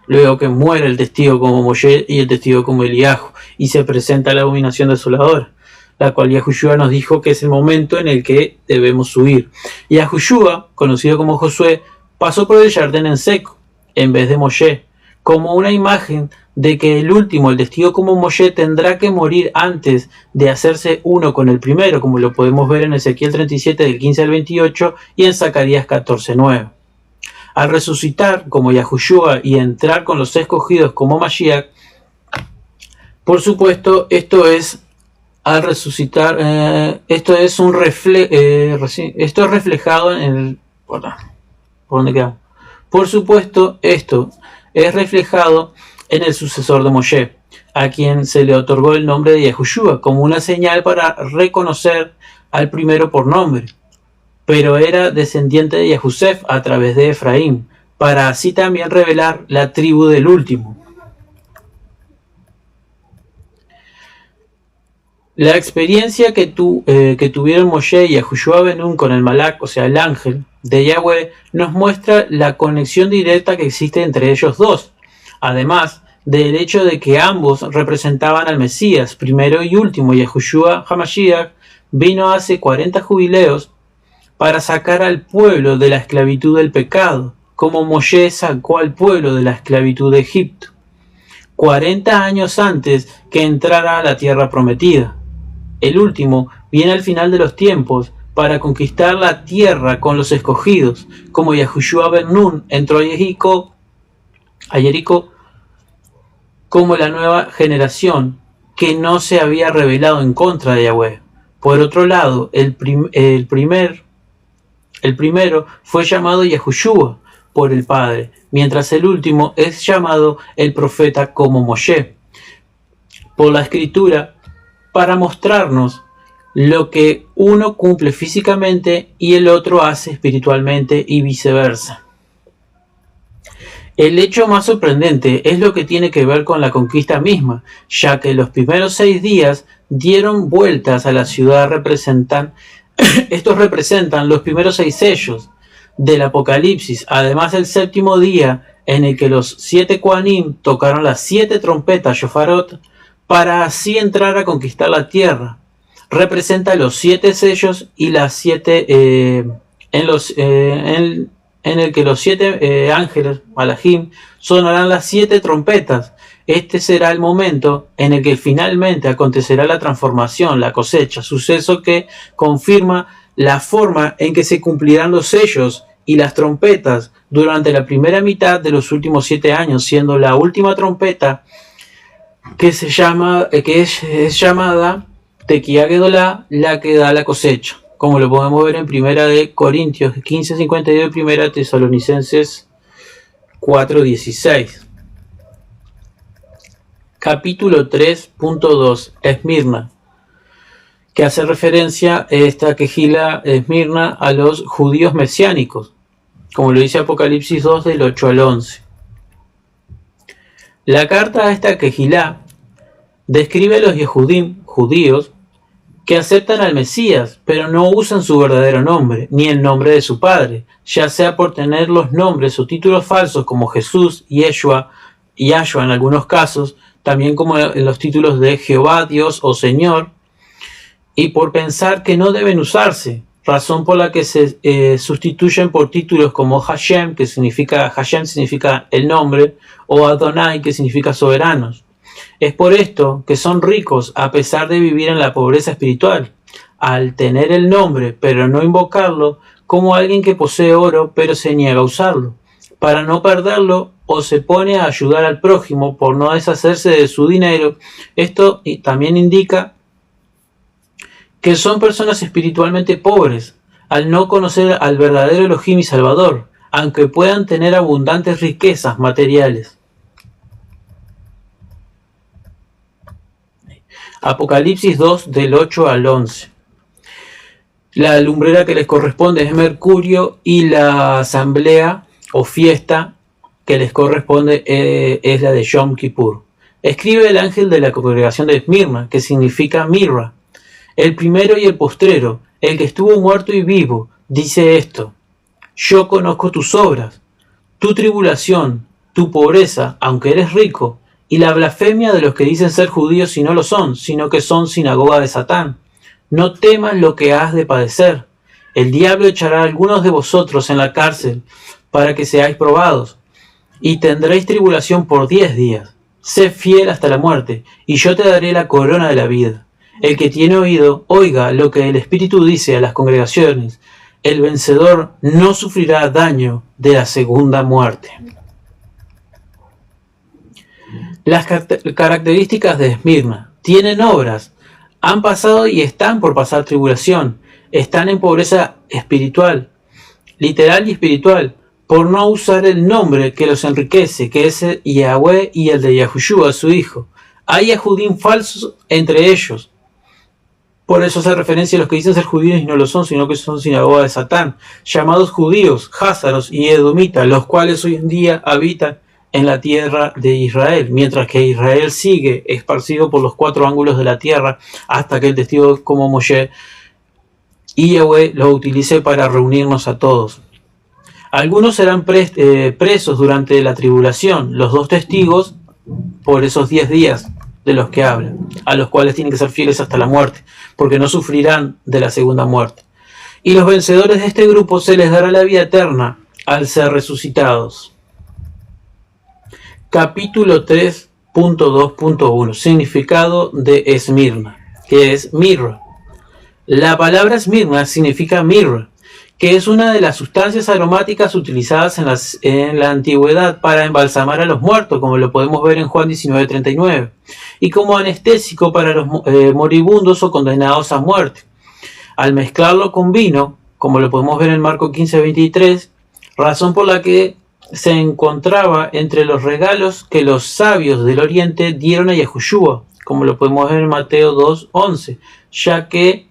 luego que muere el testigo como Moshe y el testigo como Eliyahu, y se presenta la abominación desoladora, la cual Yahushua nos dijo que es el momento en el que debemos huir. Yahushua, conocido como Josué, pasó por el Jardín en seco, en vez de Moshe, como una imagen de que el último, el testigo como Moshe, tendrá que morir antes de hacerse uno con el primero, como lo podemos ver en Ezequiel 37 del 15 al 28 y en Zacarías 14:9. Al resucitar como Yahushua y entrar con los escogidos como Mashiach, por supuesto, esto es al resucitar, esto es reflejado en el... ¿Por dónde quedamos? Por supuesto, esto es reflejado en el sucesor de Moshe, a quien se le otorgó el nombre de Yahushua como una señal para reconocer al primero por nombre. Pero era descendiente de Yahusef a través de Efraín, para así también revelar la tribu del último. La experiencia que tuvieron Moshe y Yahushua ben Nun con el Malak, o sea el ángel de Yahweh, nos muestra la conexión directa que existe entre ellos dos, además del hecho de que ambos representaban al Mesías, primero y último. Yahushua HaMashiach vino hace 40 jubileos para sacar al pueblo de la esclavitud del pecado, como Moshe sacó al pueblo de la esclavitud de Egipto, 40 años antes que entrara a la tierra prometida. El último viene al final de los tiempos para conquistar la tierra con los escogidos, como Yahushua ben Nun entró a Jericó como la nueva generación que no se había rebelado en contra de Yahweh. Por otro lado, el primero fue llamado Yahushua por el Padre, mientras el último es llamado el profeta como Moshe por la Escritura, para mostrarnos lo que uno cumple físicamente y el otro hace espiritualmente y viceversa. El hecho más sorprendente es lo que tiene que ver con la conquista misma, ya que los primeros 6 días dieron vueltas a la ciudad. Estos representan los primeros 6 sellos del Apocalipsis, además del 7º día en el que los 7 Kohanim tocaron las 7 trompetas shofarot para así entrar a conquistar la tierra. Representa los 7 sellos y las 7 en el que los 7 ángeles, malajim, sonarán las 7 trompetas. Este será el momento en el que finalmente acontecerá la transformación, la cosecha, suceso que confirma la forma en que se cumplirán los sellos y las trompetas durante la primera mitad de los últimos 7 años, siendo la última trompeta que es llamada Tequía Gedolá, la que da la cosecha, como lo podemos ver en Primera de Corintios 15:52 y Primera Tesalonicenses 4:16. Capítulo 3.2, Esmirna, que hace referencia esta quejila Esmirna a los judíos mesiánicos, como lo dice Apocalipsis 2 del 8 al 11. La carta a esta quejilá describe a los Yehudim, judíos, que aceptan al Mesías, pero no usan su verdadero nombre, ni el nombre de su padre, ya sea por tener los nombres o títulos falsos como Jesús, Yeshua en algunos casos, también como en los títulos de Jehová, Dios o Señor, y por pensar que no deben usarse, razón por la que se sustituyen por títulos como Hashem significa el nombre, o Adonai, que significa soberanos. Es por esto que son ricos a pesar de vivir en la pobreza espiritual, al tener el nombre pero no invocarlo, como alguien que posee oro pero se niega a usarlo, para no perderlo, o se pone a ayudar al prójimo por no deshacerse de su dinero. Esto también indica que son personas espiritualmente pobres, al no conocer al verdadero Elohim y Salvador, aunque puedan tener abundantes riquezas materiales. Apocalipsis 2 del 8 al 11. La lumbrera que les corresponde es Mercurio y la asamblea o fiesta que les corresponde es la de Yom Kippur. Escribe el ángel de la congregación de Esmirna, que significa mirra, el primero y el postrero, el que estuvo muerto y vivo, dice esto: yo conozco tus obras, tu tribulación, tu pobreza, aunque eres rico, y la blasfemia de los que dicen ser judíos y no lo son, sino que son sinagoga de Satán. No temas lo que has de padecer. El diablo echará a algunos de vosotros en la cárcel para que seáis probados, y tendréis tribulación por 10 días. Sé fiel hasta la muerte, y yo te daré la corona de la vida. El que tiene oído, oiga lo que el Espíritu dice a las congregaciones. El vencedor no sufrirá daño de la segunda muerte. Las características de Esmirna: tienen obras, han pasado y están por pasar tribulación, están en pobreza espiritual, literal y espiritual, por no usar el nombre que los enriquece, que es Yahweh y el de Yahushua, su hijo. Hay Yahudim falsos entre ellos. Por eso hace referencia a los que dicen ser judíos y no lo son, sino que son sinagoga de Satán, llamados judíos, házaros y edomitas, los cuales hoy en día habitan en la tierra de Israel, mientras que Israel sigue esparcido por los 4 ángulos de la tierra hasta que el testigo como Moshe y Yahweh lo utilice para reunirnos a todos. Algunos serán presos durante la tribulación, los 2 testigos por esos 10 días de los que hablan, a los cuales tienen que ser fieles hasta la muerte, porque no sufrirán de la segunda muerte. Y los vencedores de este grupo se les dará la vida eterna al ser resucitados. Capítulo 3.2.1. Significado de Esmirna, que es mirra. La palabra Esmirna significa mirra, que es una de las sustancias aromáticas utilizadas en la antigüedad para embalsamar a los muertos, como lo podemos ver en Juan 19:39, y como anestésico para los moribundos o condenados a muerte. Al mezclarlo con vino, como lo podemos ver en Marcos 15:23, razón por la que se encontraba entre los regalos que los sabios del Oriente dieron a Yahushua, como lo podemos ver en Mateo 2:11, ya que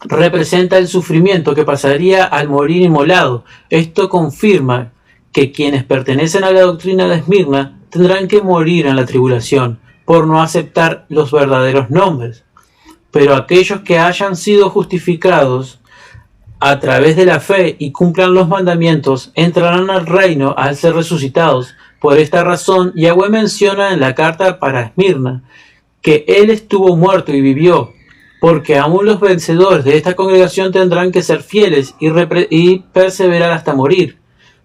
representa el sufrimiento que pasaría al morir inmolado. Esto confirma que quienes pertenecen a la doctrina de Esmirna tendrán que morir en la tribulación por no aceptar los verdaderos nombres. Pero aquellos que hayan sido justificados a través de la fe y cumplan los mandamientos entrarán al reino al ser resucitados. Por esta razón, Yahweh menciona en la carta para Esmirna que él estuvo muerto y vivió, porque aún los vencedores de esta congregación tendrán que ser fieles y perseverar hasta morir.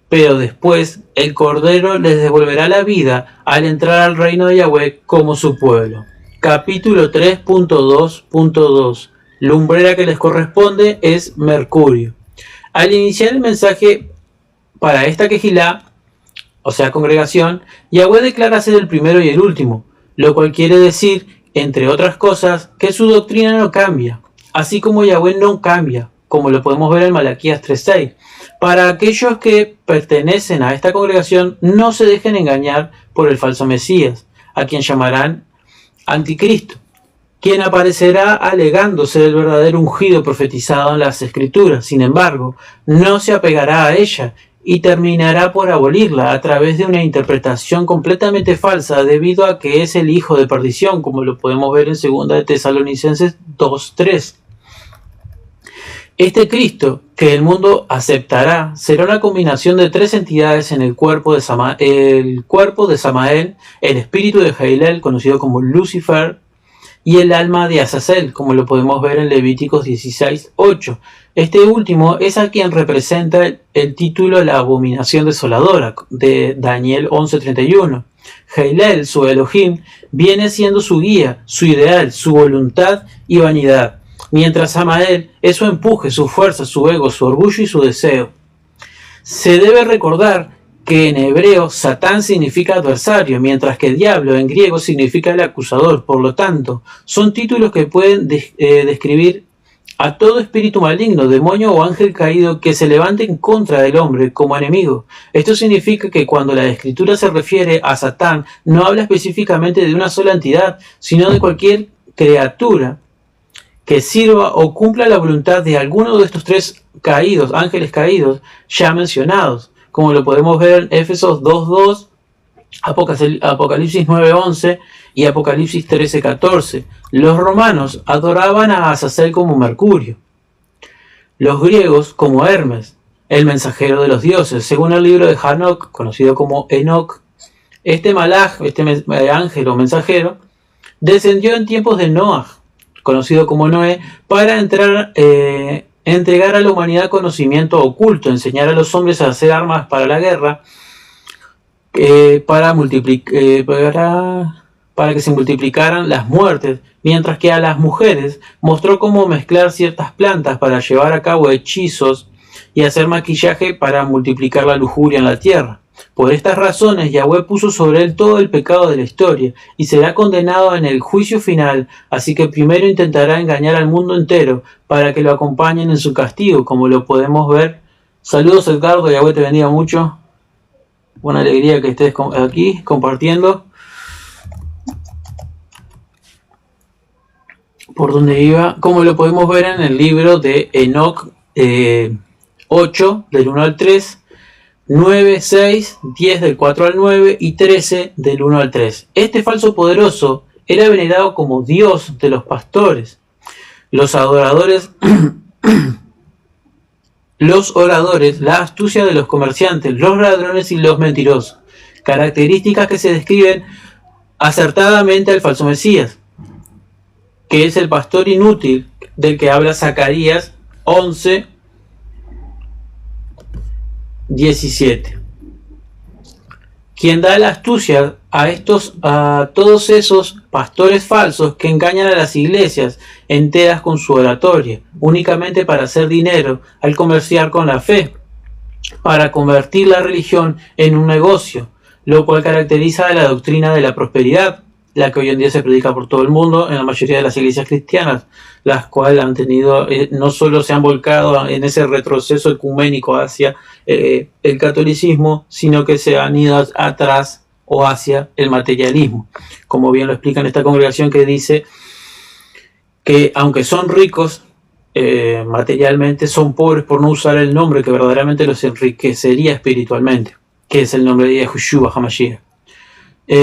Pero después el Cordero les devolverá la vida al entrar al reino de Yahweh como su pueblo. Capítulo 3.2.2. Lumbrera que les corresponde es Mercurio. Al iniciar el mensaje para esta quejilá, o sea congregación, Yahweh declara ser el primero y el último, lo cual quiere decir, entre otras cosas, que su doctrina no cambia, así como Yahweh no cambia, como lo podemos ver en Malaquías 3:6. Para aquellos que pertenecen a esta congregación, no se dejen engañar por el falso Mesías, a quien llamarán Anticristo, quien aparecerá alegando ser el verdadero ungido profetizado en las Escrituras. Sin embargo, no se apegará a ella y terminará por abolirla a través de una interpretación completamente falsa debido a que es el hijo de perdición, como lo podemos ver en 2 de Tesalonicenses 2:3. Este Cristo, que el mundo aceptará, será una combinación de 3 entidades en el cuerpo de Samael, el espíritu de Jailel, conocido como Lucifer, y el alma de Azazel, como lo podemos ver en Levíticos 16:8. Este último es a quien representa el título La abominación desoladora, de Daniel 11:31. Jailel, su Elohim, viene siendo su guía, su ideal, su voluntad y vanidad, mientras Samael es su empuje, su fuerza, su ego, su orgullo y su deseo. Se debe recordar que en hebreo Satán significa adversario, mientras que diablo en griego significa el acusador. Por lo tanto, son títulos que pueden describir a todo espíritu maligno, demonio o ángel caído que se levante en contra del hombre como enemigo. Esto significa que cuando la Escritura se refiere a Satán, no habla específicamente de una sola entidad, sino de cualquier criatura que sirva o cumpla la voluntad de alguno de estos 3 caídos, ángeles caídos, ya mencionados, como lo podemos ver en Éfesos 2:2, Apocalipsis 9:11 y Apocalipsis 13:14. Los romanos adoraban a Azazel como Mercurio, los griegos como Hermes, el mensajero de los dioses, según el libro de Hanok, conocido como Enoch. Este malaj, ángel o mensajero, descendió en tiempos de Noah, conocido como Noé, para entregar a la humanidad conocimiento oculto, enseñar a los hombres a hacer armas para la guerra, para que se multiplicaran las muertes, mientras que a las mujeres mostró cómo mezclar ciertas plantas para llevar a cabo hechizos y hacer maquillaje para multiplicar la lujuria en la tierra. Por estas razones, Yahweh puso sobre él todo el pecado de la historia y será condenado en el juicio final, así que primero intentará engañar al mundo entero para que lo acompañen en su castigo, como lo podemos ver Saludos Edgardo, Yahweh te bendiga mucho. Buena alegría que estés aquí compartiendo. Por donde iba, como lo podemos ver en el libro de Enoch 8, del 1 al 3, 9, 6, 10 del 4 al 9 y 13 del 1 al 3. Este falso poderoso era venerado como Dios de los pastores, los adoradores, los oradores, la astucia de los comerciantes, los ladrones y los mentirosos, características que se describen acertadamente al falso Mesías, que es el pastor inútil del que habla Zacarías 11, 17. Quien da la astucia a todos esos pastores falsos que engañan a las iglesias enteras con su oratoria, únicamente para hacer dinero al comerciar con la fe, para convertir la religión en un negocio, lo cual caracteriza a la doctrina de la prosperidad, la que hoy en día se predica por todo el mundo en la mayoría de las iglesias cristianas, las cuales han tenido, no solo se han volcado en ese retroceso ecuménico hacia el catolicismo, sino que se han ido atrás o hacia el materialismo, como bien lo explica en esta congregación, que dice que aunque son ricos materialmente, son pobres por no usar el nombre que verdaderamente los enriquecería espiritualmente, que es el nombre de Yahushua HaMashiach.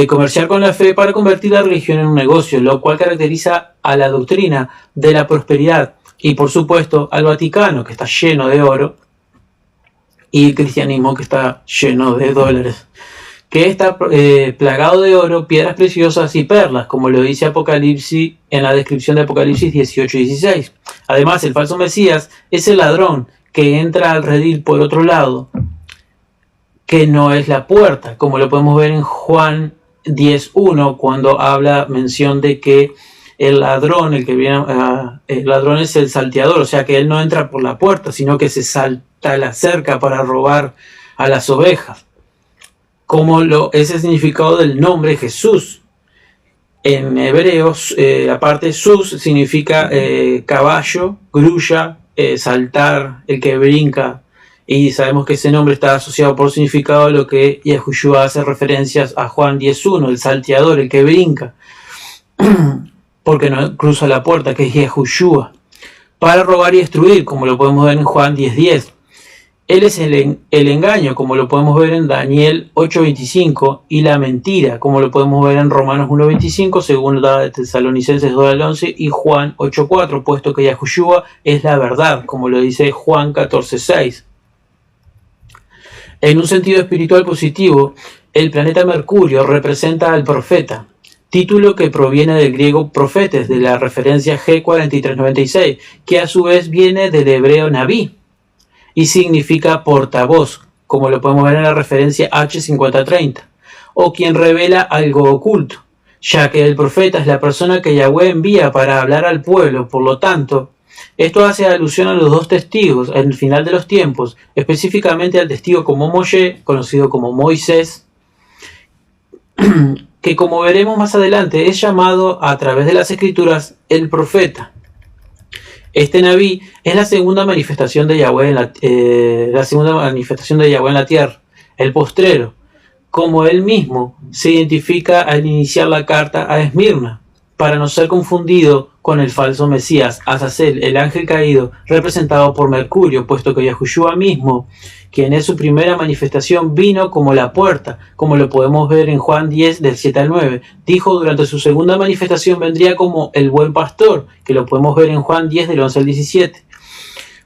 Comerciar con la fe para convertir la religión en un negocio, lo cual caracteriza a la doctrina de la prosperidad y por supuesto al Vaticano, que está lleno de oro, y el cristianismo, que está lleno de dólares, que está plagado de oro, piedras preciosas y perlas, como lo dice Apocalipsis en la descripción de Apocalipsis 18 y 16. Además, el falso Mesías es el ladrón que entra al redil por otro lado, que no es la puerta, como lo podemos ver en Juan 10.1, cuando habla mención de que el ladrón, el ladrón es el salteador, o sea que él no entra por la puerta, sino que se salta a la cerca para robar a las ovejas. Es el significado del nombre Jesús. En hebreos, la parte sus significa caballo, grulla, saltar, el que brinca. Y sabemos que ese nombre está asociado por significado a lo que Yahushua hace referencias a Juan 10.1, el salteador, el que brinca, porque no cruza la puerta, que es Yahushua, para robar y destruir, como lo podemos ver en Juan 10.10. Él es el engaño, como lo podemos ver en Daniel 8.25, y la mentira, como lo podemos ver en Romanos 1.25, según la de Tesalonicenses 2.11 y Juan 8.4, puesto que Yahushua es la verdad, como lo dice Juan 14.6. En un sentido espiritual positivo, el planeta Mercurio representa al profeta, título que proviene del griego profetes, de la referencia G4396, que a su vez viene del hebreo Naví y significa portavoz, como lo podemos ver en la referencia H5030, o quien revela algo oculto, ya que el profeta es la persona que Yahweh envía para hablar al pueblo. Por lo tanto, esto hace alusión a los dos testigos en el final de los tiempos, específicamente al testigo como Moshe, conocido como Moisés, que como veremos más adelante es llamado a través de las escrituras el profeta. Este Naví es la segunda manifestación de Yahweh en la tierra, el postrero, como él mismo se identifica al iniciar la carta a Esmirna, para no ser confundido con el falso Mesías, Azazel, el ángel caído, representado por Mercurio, puesto que Yahushua mismo, quien es su primera manifestación, vino como la puerta, como lo podemos ver en Juan 10, del 7 al 9. Dijo durante su segunda manifestación vendría como el buen pastor, que lo podemos ver en Juan 10, del 11 al 17.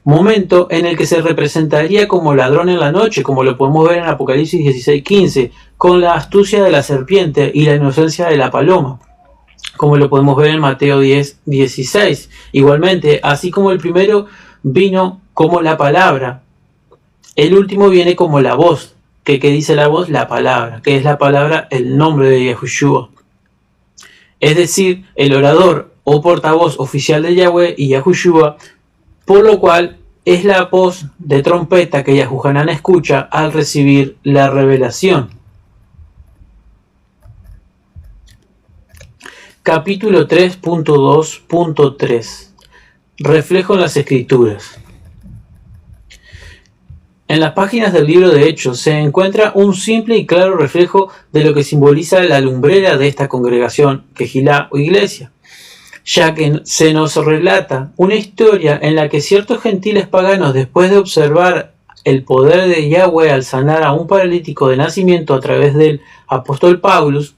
Momento en el que se representaría como ladrón en la noche, como lo podemos ver en Apocalipsis 16, 15, con la astucia de la serpiente y la inocencia de la paloma, como lo podemos ver en Mateo 10, 16. Igualmente, así como el primero vino como la palabra, el último viene como la voz. ¿Qué dice la voz? La palabra. ¿Qué es la palabra? El nombre de Yahushua. Es decir, el orador o portavoz oficial de Yahweh y Yahushua, por lo cual es la voz de trompeta que Yahuhanan escucha al recibir la revelación. Capítulo 3.2.3. Reflejo en las escrituras. En las páginas del libro de Hechos se encuentra un simple y claro reflejo de lo que simboliza la lumbrera de esta congregación, Kehilá o iglesia, ya que se nos relata una historia en la que ciertos gentiles paganos, después de observar el poder de Yahweh al sanar a un paralítico de nacimiento a través del apóstol Paulus,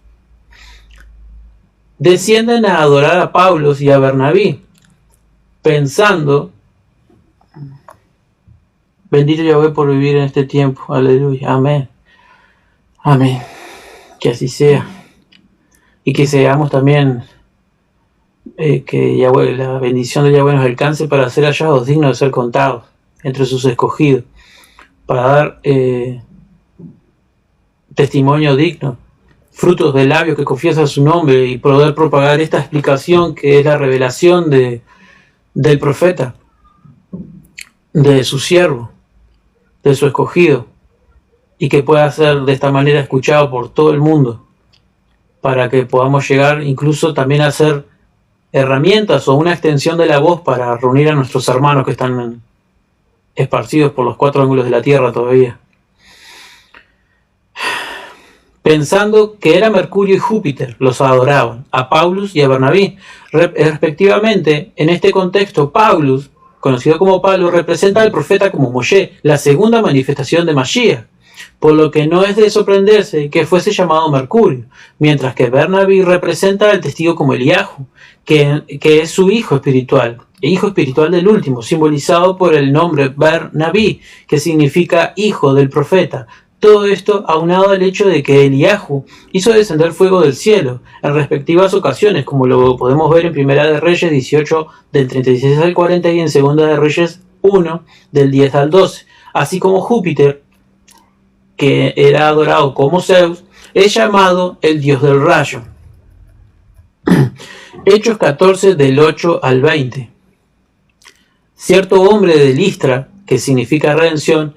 descienden a adorar a Paulus y a Bernabé, pensando: bendito Yahweh por vivir en este tiempo. Aleluya. Amén. Amén. Que así sea. Y que seamos también, que Yahweh, la bendición de Yahweh nos alcance para ser hallados dignos de ser contados entre sus escogidos, para dar testimonio digno, frutos de labios que confiesan su nombre, y poder propagar esta explicación que es la revelación del profeta, de su siervo, de su escogido, y que pueda ser de esta manera escuchado por todo el mundo, para que podamos llegar incluso también a ser herramientas o una extensión de la voz para reunir a nuestros hermanos que están esparcidos por los 4 ángulos de la tierra todavía. Pensando que era Mercurio y Júpiter, los adoraban, a Paulus y a Bernabé, respectivamente. En este contexto, Paulus, conocido como Pablo, representa al profeta como Moshe, la segunda manifestación de Mashiach, por lo que no es de sorprenderse que fuese llamado Mercurio, mientras que Bernabé representa al testigo como Eliahu, que es su hijo espiritual del último, simbolizado por el nombre Bernabé, que significa hijo del profeta. Todo esto aunado al hecho de que Eliahu hizo descender fuego del cielo en respectivas ocasiones, como lo podemos ver en Primera de Reyes 18 del 36 al 40 y en Segunda de Reyes 1 del 10 al 12, así como Júpiter, que era adorado como Zeus, es llamado el dios del rayo. Hechos 14 del 8 al 20. Cierto hombre de Listra, que significa redención,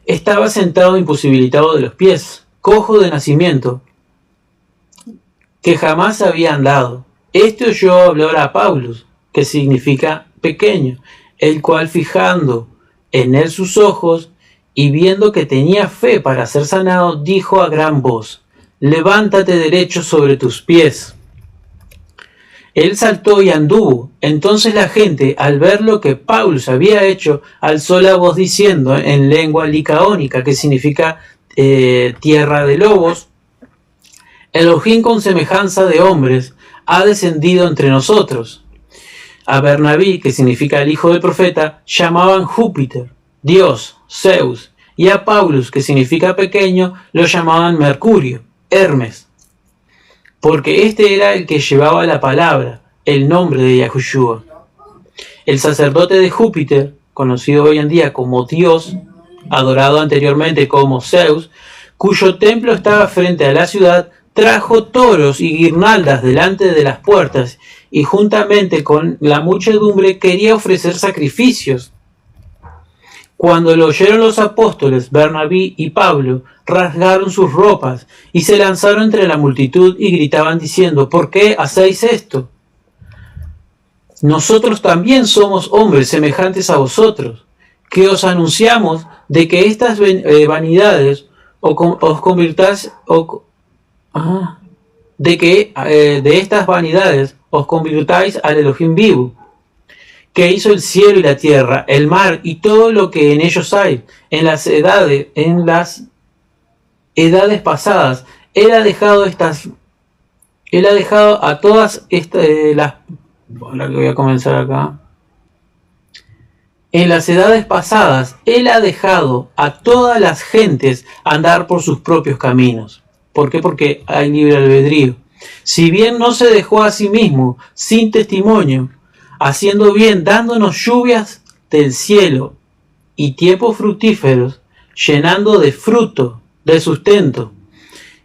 estaba sentado imposibilitado de los pies, cojo de nacimiento, que jamás había andado. Este oyó hablar a Paulus, que significa pequeño, el cual, fijando en él sus ojos y viendo que tenía fe para ser sanado, dijo a gran voz: levántate derecho sobre tus pies. Él saltó y anduvo. Entonces la gente, al ver lo que Paulus había hecho, alzó la voz diciendo en lengua licaónica, que significa tierra de lobos: Elohim con semejanza de hombres ha descendido entre nosotros. A Bernabé, que significa el hijo del profeta, llamaban Júpiter, Dios, Zeus, y a Paulus, que significa pequeño, lo llamaban Mercurio, Hermes, porque este era el que llevaba la palabra, el nombre de Yahushua. El sacerdote de Júpiter, conocido hoy en día como Dios, adorado anteriormente como Zeus, cuyo templo estaba frente a la ciudad, trajo toros y guirnaldas delante de las puertas, y juntamente con la muchedumbre quería ofrecer sacrificios. Cuando lo oyeron los apóstoles, Bernabé y Pablo rasgaron sus ropas y se lanzaron entre la multitud y gritaban diciendo: ¿por qué hacéis esto? Nosotros también somos hombres semejantes a vosotros, que os anunciamos de que estas vanidades os convirtáis, de estas vanidades os convirtáis al Elohim vivo, que hizo el cielo y la tierra, el mar y todo lo que en ellos hay. En las edades pasadas, Él ha dejado a todas las... Ahora que voy a comenzar acá. En las edades pasadas, Él ha dejado a todas las gentes andar por sus propios caminos. ¿Por qué? Porque hay libre albedrío. Si bien no se dejó a sí mismo sin testimonio, haciendo bien, dándonos lluvias del cielo y tiempos fructíferos, llenando de fruto, de sustento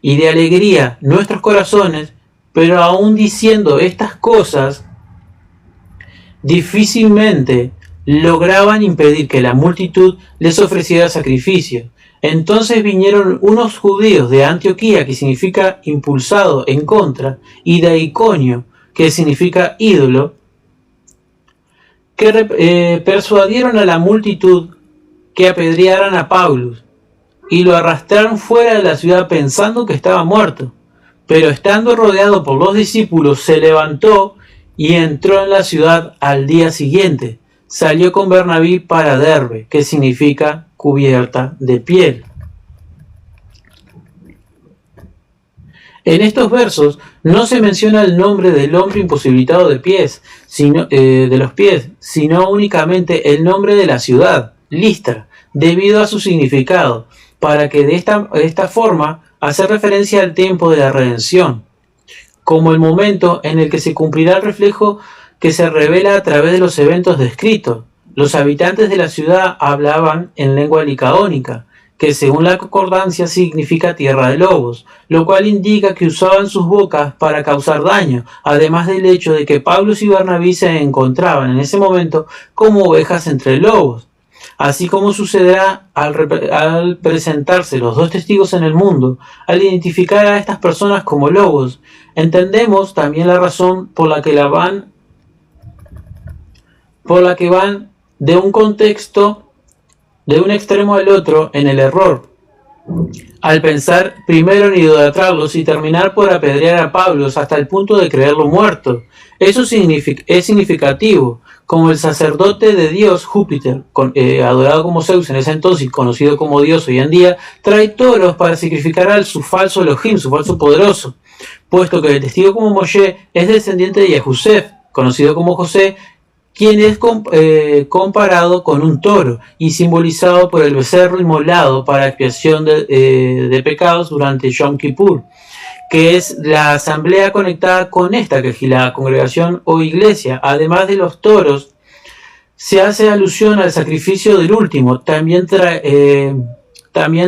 y de alegría nuestros corazones, pero aún diciendo estas cosas, difícilmente lograban impedir que la multitud les ofreciera sacrificios. Entonces vinieron unos judíos de Antioquía, que significa impulsado, en contra, y de Iconio, que significa ídolo, que persuadieron a la multitud que apedrearan a Pablo y lo arrastraron fuera de la ciudad pensando que estaba muerto. Pero estando rodeado por los discípulos, se levantó y entró en la ciudad al día siguiente. Salió con Bernabé para Derbe, que significa cubierta de piel. En estos versos no se menciona el nombre del hombre imposibilitado de los pies, sino únicamente el nombre de la ciudad, Listra, debido a su significado, para que de esta forma hacer referencia al tiempo de la redención, como el momento en el que se cumplirá el reflejo que se revela a través de los eventos descritos. Los habitantes de la ciudad hablaban en lengua licaónica, que según la concordancia significa tierra de lobos, lo cual indica que usaban sus bocas para causar daño, además del hecho de que Pablo y Bernabé se encontraban en ese momento como ovejas entre lobos. Así como sucederá al presentarse los dos testigos en el mundo, al identificar a estas personas como lobos, entendemos también la razón por la que van de un contexto, de un extremo al otro en el error, al pensar primero en idolatrarlos y terminar por apedrear a Pablo hasta el punto de creerlo muerto. Eso es significativo, como el sacerdote de Dios Júpiter, adorado como Zeus en ese entonces, conocido como Dios hoy en día, trae toros para sacrificar a su falso Elohim, su falso poderoso, puesto que el testigo como Moshe es descendiente de Yehusef, conocido como José, quien es comparado con un toro y simbolizado por el becerro inmolado para expiación de pecados durante Yom Kippur, que es la asamblea conectada con esta quejilá, congregación o iglesia. Además de los toros, se hace alusión al sacrificio del último. También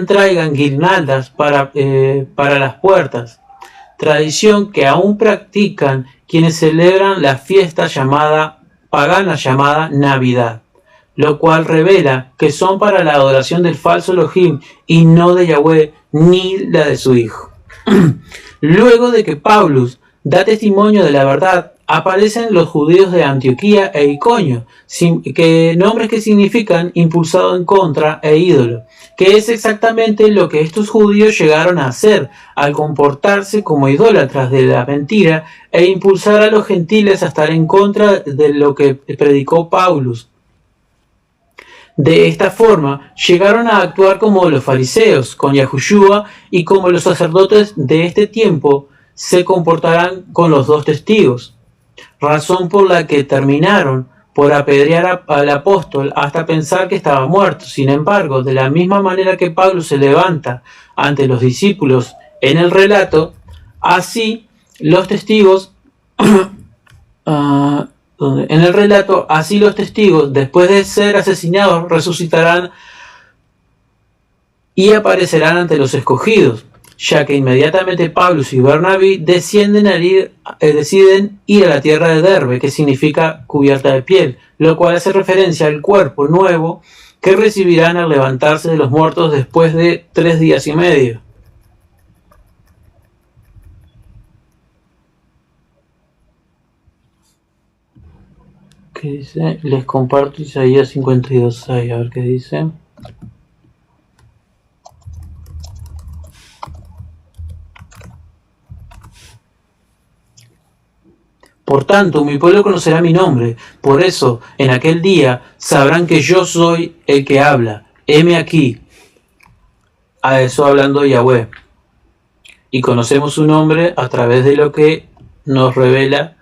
traigan guirnaldas para las puertas, tradición que aún practican quienes celebran la fiesta pagana llamada Navidad, lo cual revela que son para la adoración del falso Elohim y no de Yahweh ni la de su hijo. Luego de que Pablo da testimonio de la verdad, aparecen los judíos de Antioquía e Iconio, nombres que significan impulsado en contra e ídolo, que es exactamente lo que estos judíos llegaron a hacer al comportarse como idólatras de la mentira e impulsar a los gentiles a estar en contra de lo que predicó Pablo. De esta forma, llegaron a actuar como los fariseos con Yahushua y como los sacerdotes de este tiempo se comportarán con los dos testigos, razón por la que terminaron por apedrear al apóstol hasta pensar que estaba muerto. Sin embargo, de la misma manera que Pablo se levanta ante los discípulos en el relato, así los testigos después de ser asesinados resucitarán y aparecerán ante los escogidos, ya que inmediatamente Pablo y Bernabé deciden ir a la tierra de Derbe, que significa cubierta de piel, lo cual hace referencia al cuerpo nuevo que recibirán al levantarse de los muertos después de 3 días y medio. ¿Qué dice? Les comparto Isaías 52, a ver qué dice. Por tanto, mi pueblo conocerá mi nombre. Por eso, en aquel día, sabrán que yo soy el que habla. Heme aquí. A eso hablando Yahweh. Y conocemos su nombre a través de lo que nos revela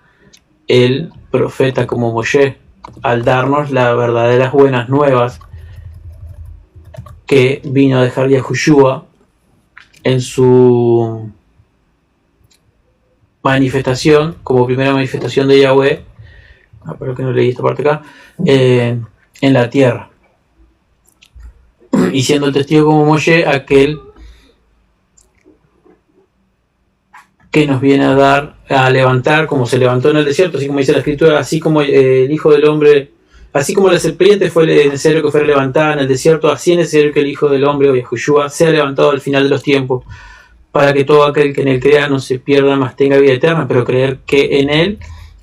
el profeta como Moshe, al darnos las verdaderas buenas nuevas que vino a dejar Yahushua en su manifestación, como primera manifestación de Yahweh, pero que no leí esta parte acá, en la tierra, y siendo el testigo como Moshe, aquel que nos viene a levantar, como se levantó en el desierto, así como dice la escritura, así como el Hijo del Hombre, así como la serpiente fue necesario que fuera levantada en el desierto, así es necesario que el Hijo del Hombre, o Yahushua, sea levantado al final de los tiempos, para que todo aquel que en él crea no se pierda, mas tenga vida eterna, pero creer que en él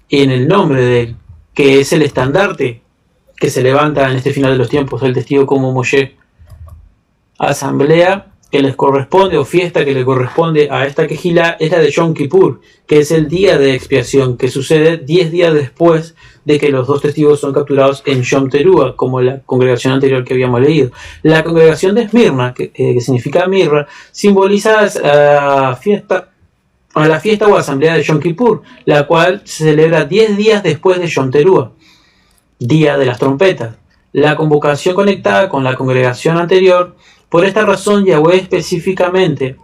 y en el nombre de él, que es el estandarte que se levanta en este final de los tiempos, el testigo como Moshe. Asamblea que les corresponde o fiesta que le corresponde a esta Kehilá es la de Yom Kippur, que es el día de expiación, que sucede 10 días después de que los dos testigos son capturados en Yom Teruah, como la congregación anterior que habíamos leído. La congregación de Esmirna, que significa mirra, simboliza a la fiesta o asamblea de Yom Kippur, la cual se celebra 10 días después de Yom Teruah, día de las trompetas. La convocación conectada con la congregación anterior. Por esta razón, Yahweh específicamente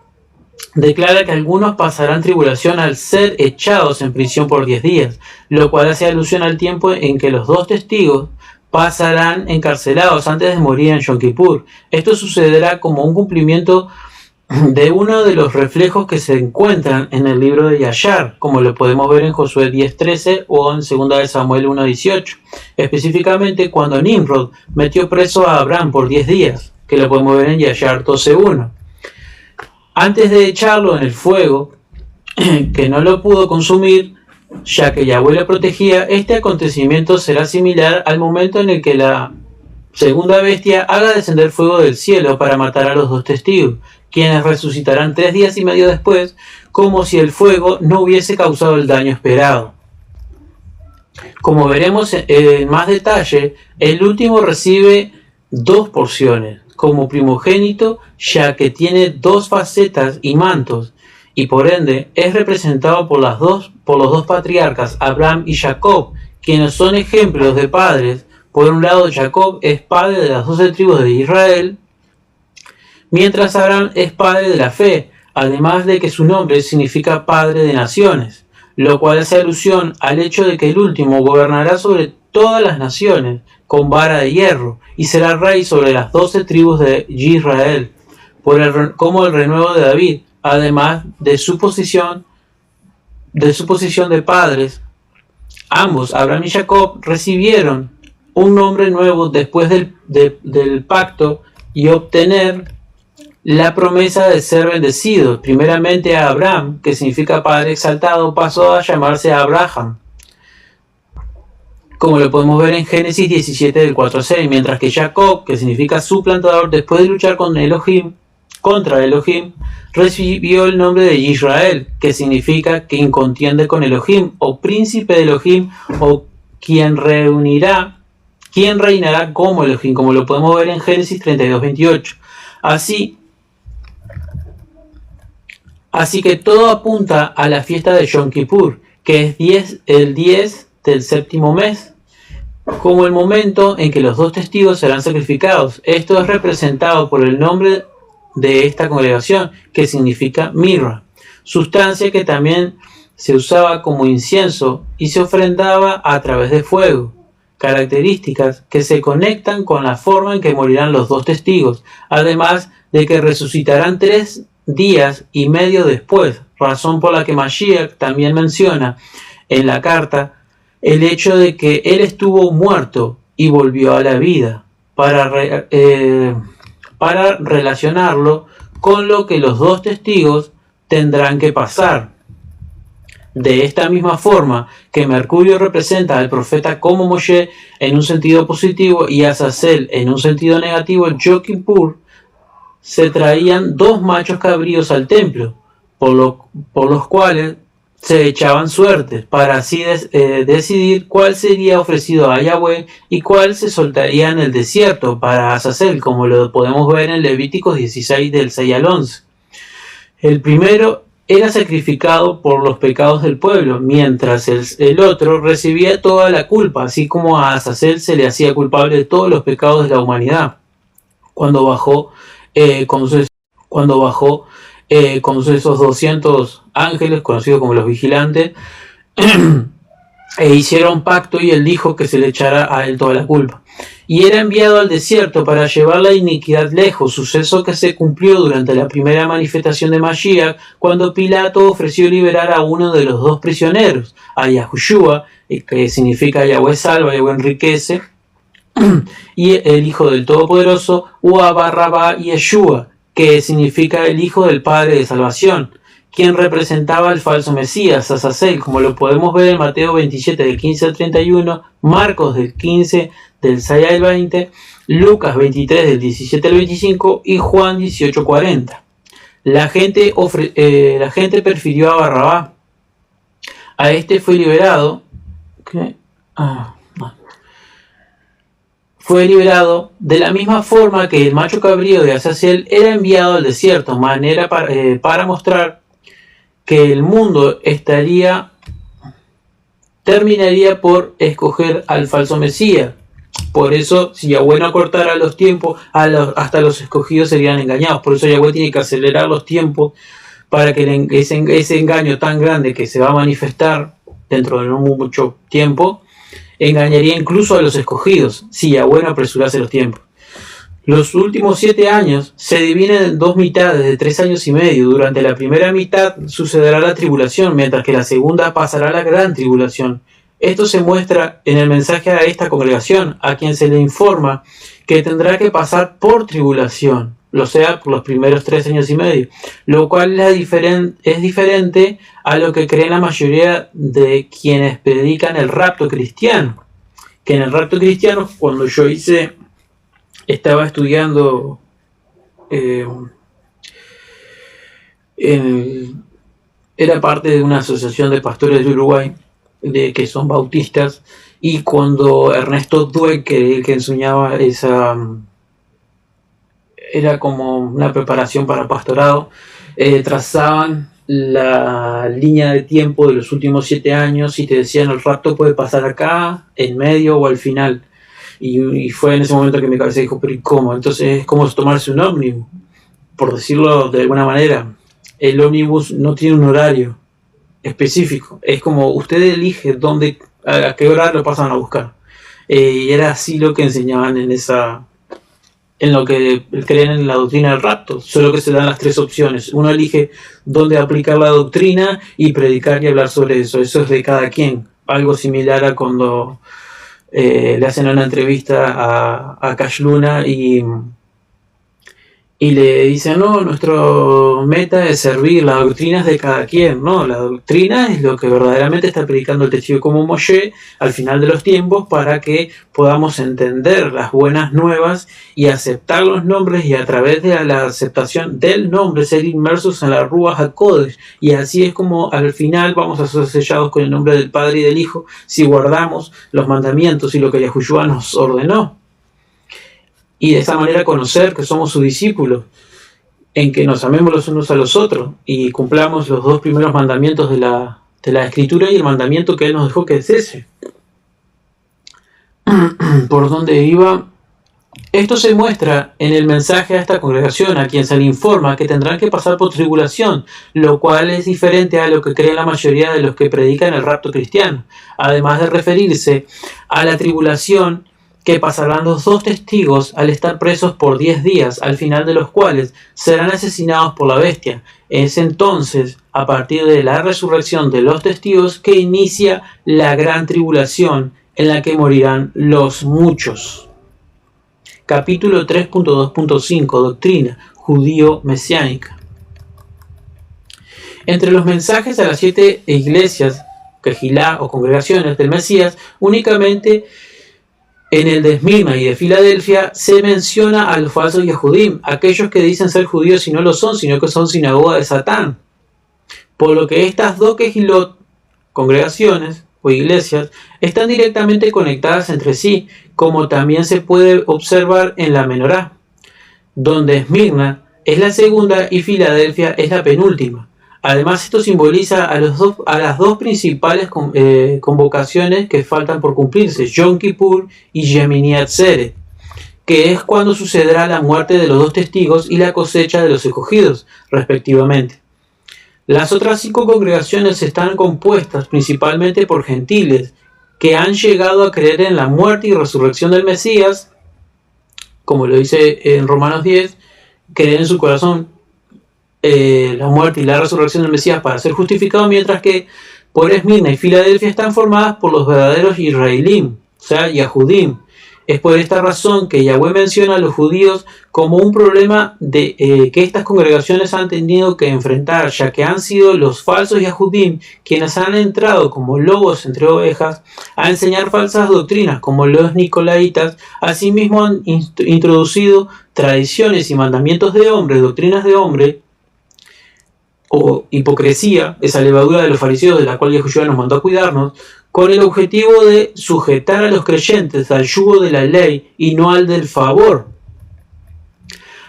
declara que algunos pasarán tribulación al ser echados en prisión por 10 días, lo cual hace alusión al tiempo en que los dos testigos pasarán encarcelados antes de morir en Yom Kippur. Esto sucederá como un cumplimiento de uno de los reflejos que se encuentran en el libro de Yashar, como lo podemos ver en Josué 10:13 o en 2 de Samuel 1:18, específicamente cuando Nimrod metió preso a Abraham por 10 días, que lo podemos ver en Yashar 12:1. Antes de echarlo en el fuego, que no lo pudo consumir, ya que Yahweh lo protegía, este acontecimiento será similar al momento en el que la segunda bestia haga descender fuego del cielo para matar a los dos testigos, quienes resucitarán 3 días y medio después, como si el fuego no hubiese causado el daño esperado. Como veremos en más detalle, el último recibe 2 porciones, como primogénito, ya que tiene 2 facetas y mantos, y por ende es representado por los dos patriarcas, Abraham y Jacob, quienes son ejemplos de padres. Por un lado, Jacob es padre de las 12 tribus de Israel, mientras Abraham es padre de la fe, además de que su nombre significa padre de naciones, lo cual hace alusión al hecho de que el último gobernará sobre todas las naciones con vara de hierro y será rey sobre las 12 tribus de Israel, como el renuevo de David, además de su posición de padres. Ambos, Abraham y Jacob, recibieron un nombre nuevo después del pacto y obtener la promesa de ser bendecidos. Primeramente a Abraham, que significa padre exaltado, pasó a llamarse Abraham, como lo podemos ver en Génesis 17 del 4 al 6, mientras que Jacob, que significa suplantador, después de luchar contra Elohim, recibió el nombre de Israel, que significa quien contiende con Elohim, o príncipe de Elohim, o quien reinará como Elohim, como lo podemos ver en Génesis 32:28. Así que todo apunta a la fiesta de Yom Kippur, que es el 10 del séptimo mes, como el momento en que los dos testigos serán sacrificados. Esto es representado por el nombre de esta congregación, que significa mirra, sustancia que también se usaba como incienso y se ofrendaba a través de fuego, características que se conectan con la forma en que morirán los dos testigos, además de que resucitarán 3 días y medio después, razón por la que Mashiach también menciona en la carta el hecho de que él estuvo muerto y volvió a la vida, para relacionarlo con lo que los dos testigos tendrán que pasar. De esta misma forma que Mercurio representa al profeta como Moshe en un sentido positivo y Azazel en un sentido negativo, en Yom Kippur se traían 2 machos cabríos al templo, por los cuales se echaban suertes, para así decidir cuál sería ofrecido a Yahweh y cuál se soltaría en el desierto para Azazel, como lo podemos ver en Levíticos 16 del 6 al 11. El primero era sacrificado por los pecados del pueblo, mientras el otro recibía toda la culpa, así como a Azazel se le hacía culpable de todos los pecados de la humanidad, cuando bajó con esos 200 ángeles, conocidos como los vigilantes, e hicieron pacto, y él dijo que se le echara a él toda la culpa. Y era enviado al desierto para llevar la iniquidad lejos, suceso que se cumplió durante la primera manifestación de Mashiach, cuando Pilato ofreció liberar a uno de los 2 prisioneros, a Yahushua, que significa Yahweh salva, Yahweh enriquece, y el Hijo del Todopoderoso, o a Barrabá y Yeshua, que significa el Hijo del Padre de Salvación, quien representaba al falso Mesías, Azazel, como lo podemos ver en Mateo 27 del 15 al 31, Marcos del 15 del 6 al 20, Lucas 23 del 17 al 25 y Juan 18:40. La gente prefirió a Barrabás. A este fue liberado. Fue liberado de la misma forma que el macho cabrío de Azazel era enviado al desierto, manera para mostrar que el mundo terminaría por escoger al falso Mesías. Por eso, si Yahweh no acortara los tiempos, hasta los escogidos serían engañados. Por eso Yahweh tiene que acelerar los tiempos para que ese engaño tan grande que se va a manifestar dentro de no mucho tiempo, engañaría incluso a los escogidos, si Yahweh no apresurase los tiempos. Los últimos 7 años se dividen en 2 mitades de 3 años y medio. Durante la primera mitad sucederá la tribulación, mientras que la segunda pasará la gran tribulación. Esto se muestra en el mensaje a esta congregación, a quien se le informa que tendrá que pasar por tribulación, lo sea por los primeros 3 años y medio, lo cual es diferente a lo que creen la mayoría de quienes predican el rapto cristiano. Que en el rapto cristiano, cuando yo estaba estudiando era parte de una asociación de pastores de Uruguay, que son bautistas, y cuando Ernesto Dweck, que enseñaba era como una preparación para pastorado, trazaban la línea de tiempo de los últimos 7 años y te decían el rapto puede pasar acá, en medio o al final. Y fue en ese momento que mi cabeza dijo, pero ¿y cómo? Entonces es como tomarse un ómnibus, por decirlo de alguna manera. El ómnibus no tiene un horario específico, es como usted elige a qué hora lo pasan a buscar. Y era así lo que enseñaban en lo que creen en la doctrina del rapto, solo que se dan las 3 opciones. Uno elige dónde aplicar la doctrina y predicar y hablar sobre eso. Eso es de cada quien. Algo similar a cuando le hacen una entrevista a Cash Luna y le dicen, no, nuestro meta es servir, la doctrina es de cada quien. No, la doctrina es lo que verdaderamente está predicando el testigo como Moshe al final de los tiempos, para que podamos entender las buenas nuevas y aceptar los nombres, y a través de la aceptación del nombre ser inmersos en la Ruach HaKodesh. Y así es como al final vamos a ser sellados con el nombre del Padre y del Hijo, si guardamos los mandamientos y lo que Yahushua nos ordenó. Y de esa manera conocer que somos sus discípulos, en que nos amemos los unos a los otros y cumplamos los 2 primeros mandamientos de la Escritura y el mandamiento que Él nos dejó, que es ese. ¿Por dónde iba? Esto se muestra en el mensaje a esta congregación, a quien se le informa que tendrán que pasar por tribulación, lo cual es diferente a lo que creen la mayoría de los que predican el rapto cristiano, además de referirse a la tribulación que pasarán los 2 testigos al estar presos por 10 días, al final de los cuales serán asesinados por la bestia. Es entonces, a partir de la resurrección de los testigos, que inicia la gran tribulación, en la que morirán los muchos. Capítulo 3.2.5 Doctrina judío-mesiánica. Entre los mensajes a las 7 iglesias, Kehilá o congregaciones del Mesías, únicamente en el de Esmirna y de Filadelfia se menciona a los falsos Yehudim, aquellos que dicen ser judíos y no lo son, sino que son sinagoga de Satán. Por lo que estas 2 Kehilot, congregaciones o iglesias, están directamente conectadas entre sí, como también se puede observar en la Menorá, donde Esmirna es la segunda y Filadelfia es la penúltima. Además, esto simboliza a las 2 principales convocaciones que faltan por cumplirse, Yom Kippur y Yemini Atzeret, que es cuando sucederá la muerte de los 2 testigos y la cosecha de los escogidos, respectivamente. Las otras 5 congregaciones están compuestas principalmente por gentiles que han llegado a creer en la muerte y resurrección del Mesías, como lo dice en Romanos 10, creer en su corazón la muerte y la resurrección del Mesías para ser justificado, mientras que por Esmirna y Filadelfia están formadas por los verdaderos Israelim, o sea, Yahudim, Es por esta razón que Yahweh menciona a los judíos como un problema que estas congregaciones han tenido que enfrentar, ya que han sido los falsos Yahudim quienes han entrado como lobos entre ovejas a enseñar falsas doctrinas, como los nicolaitas. Asimismo han introducido tradiciones y mandamientos de hombres, doctrinas de hombre, o hipocresía, esa levadura de los fariseos de la cual Yahushua nos mandó a cuidarnos, con el objetivo de sujetar a los creyentes al yugo de la ley y no al del favor,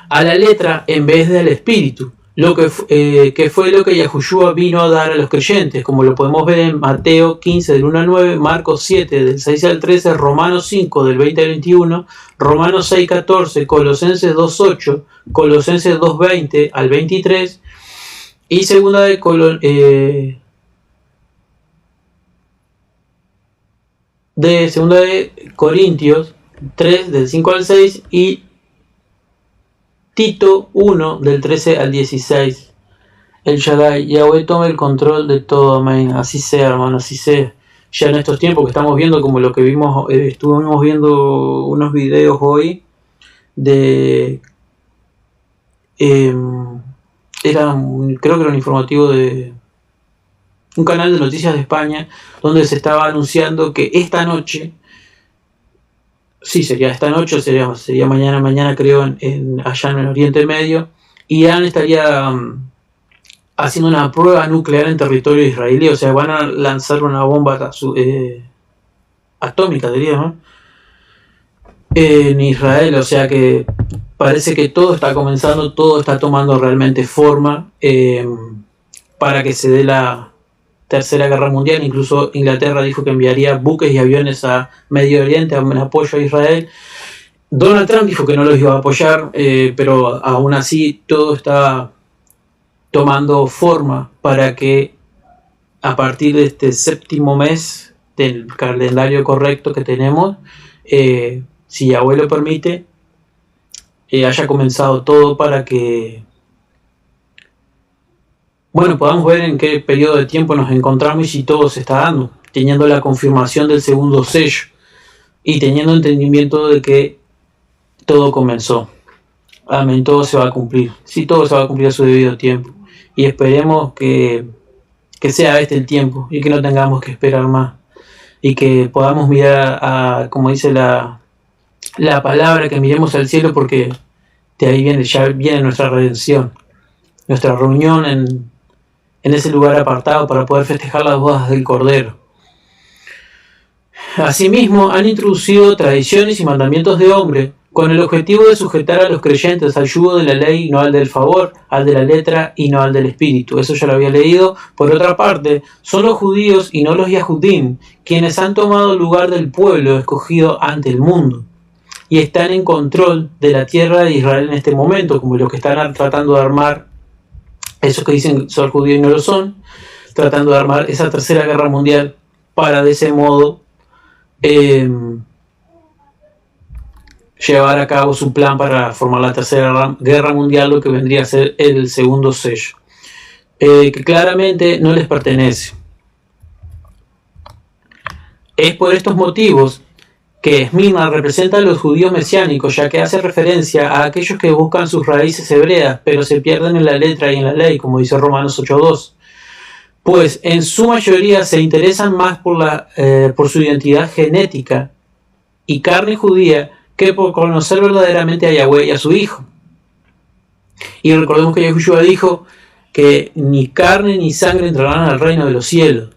a la letra en vez del espíritu, que fue lo que Yahushua vino a dar a los creyentes, como lo podemos ver en Mateo 15 del 1 al 9, Marcos 7 del 6 al 13, Romanos 5 del 20 al 21, Romanos 6 14, Colosenses 2 8, Colosenses 2 20 al 23 y segunda de Corintios 3 del 5 al 6 y Tito 1 del 13 al 16. El Shaddai, Yahweh toma el control de todo, amén. Así sea, hermano, así sea. Ya en estos tiempos que estamos viendo, como lo que vimos, estuvimos viendo unos videos hoy de creo que era un informativo de un canal de noticias de España, donde se estaba anunciando que esta noche, sí, sería esta noche, sería mañana creo, allá en el Oriente Medio, Irán estaría haciendo una prueba nuclear en territorio israelí, o sea, van a lanzar una bomba atómica, diría, ¿no? En Israel, o sea que parece que todo está comenzando, todo está tomando realmente forma para que se dé la Tercera Guerra Mundial. Incluso Inglaterra dijo que enviaría buques y aviones a Medio Oriente en apoyo a Israel. Donald Trump dijo que no los iba a apoyar, pero aún así todo está tomando forma para que a partir de este séptimo mes del calendario correcto que tenemos, si Yahweh lo permite, haya comenzado todo para que podamos ver en qué periodo de tiempo nos encontramos y si todo se está dando, teniendo la confirmación del segundo sello y teniendo entendimiento de que todo comenzó. Amén, todo se va a cumplir. Sí, todo se va a cumplir a su debido tiempo. Y esperemos que sea este el tiempo y que no tengamos que esperar más. Y que podamos mirar como dice la palabra, que miremos al cielo, porque de ahí ya viene nuestra redención, nuestra reunión en ese lugar apartado para poder festejar las bodas del Cordero. Asimismo, han introducido tradiciones y mandamientos de hombre con el objetivo de sujetar a los creyentes al yugo de la ley, no al del favor, al de la letra y no al del espíritu. Eso ya lo había leído. Por otra parte, son los judíos y no los Yahudim quienes han tomado el lugar del pueblo escogido ante el mundo y están en control de la tierra de Israel en este momento, como los que están tratando de armar, esos que dicen son judíos y no lo son, tratando de armar esa tercera guerra mundial para de ese modo llevar a cabo su plan para formar la tercera guerra mundial, lo que vendría a ser el segundo sello, que claramente no les pertenece. Es por estos motivos que Esmirna representa a los judíos mesiánicos, ya que hace referencia a aquellos que buscan sus raíces hebreas, pero se pierden en la letra y en la ley, como dice Romanos 8.2. Pues en su mayoría se interesan más por su identidad genética y carne judía que por conocer verdaderamente a Yahweh y a su Hijo. Y recordemos que Yahushua dijo que ni carne ni sangre entrarán al reino de los cielos,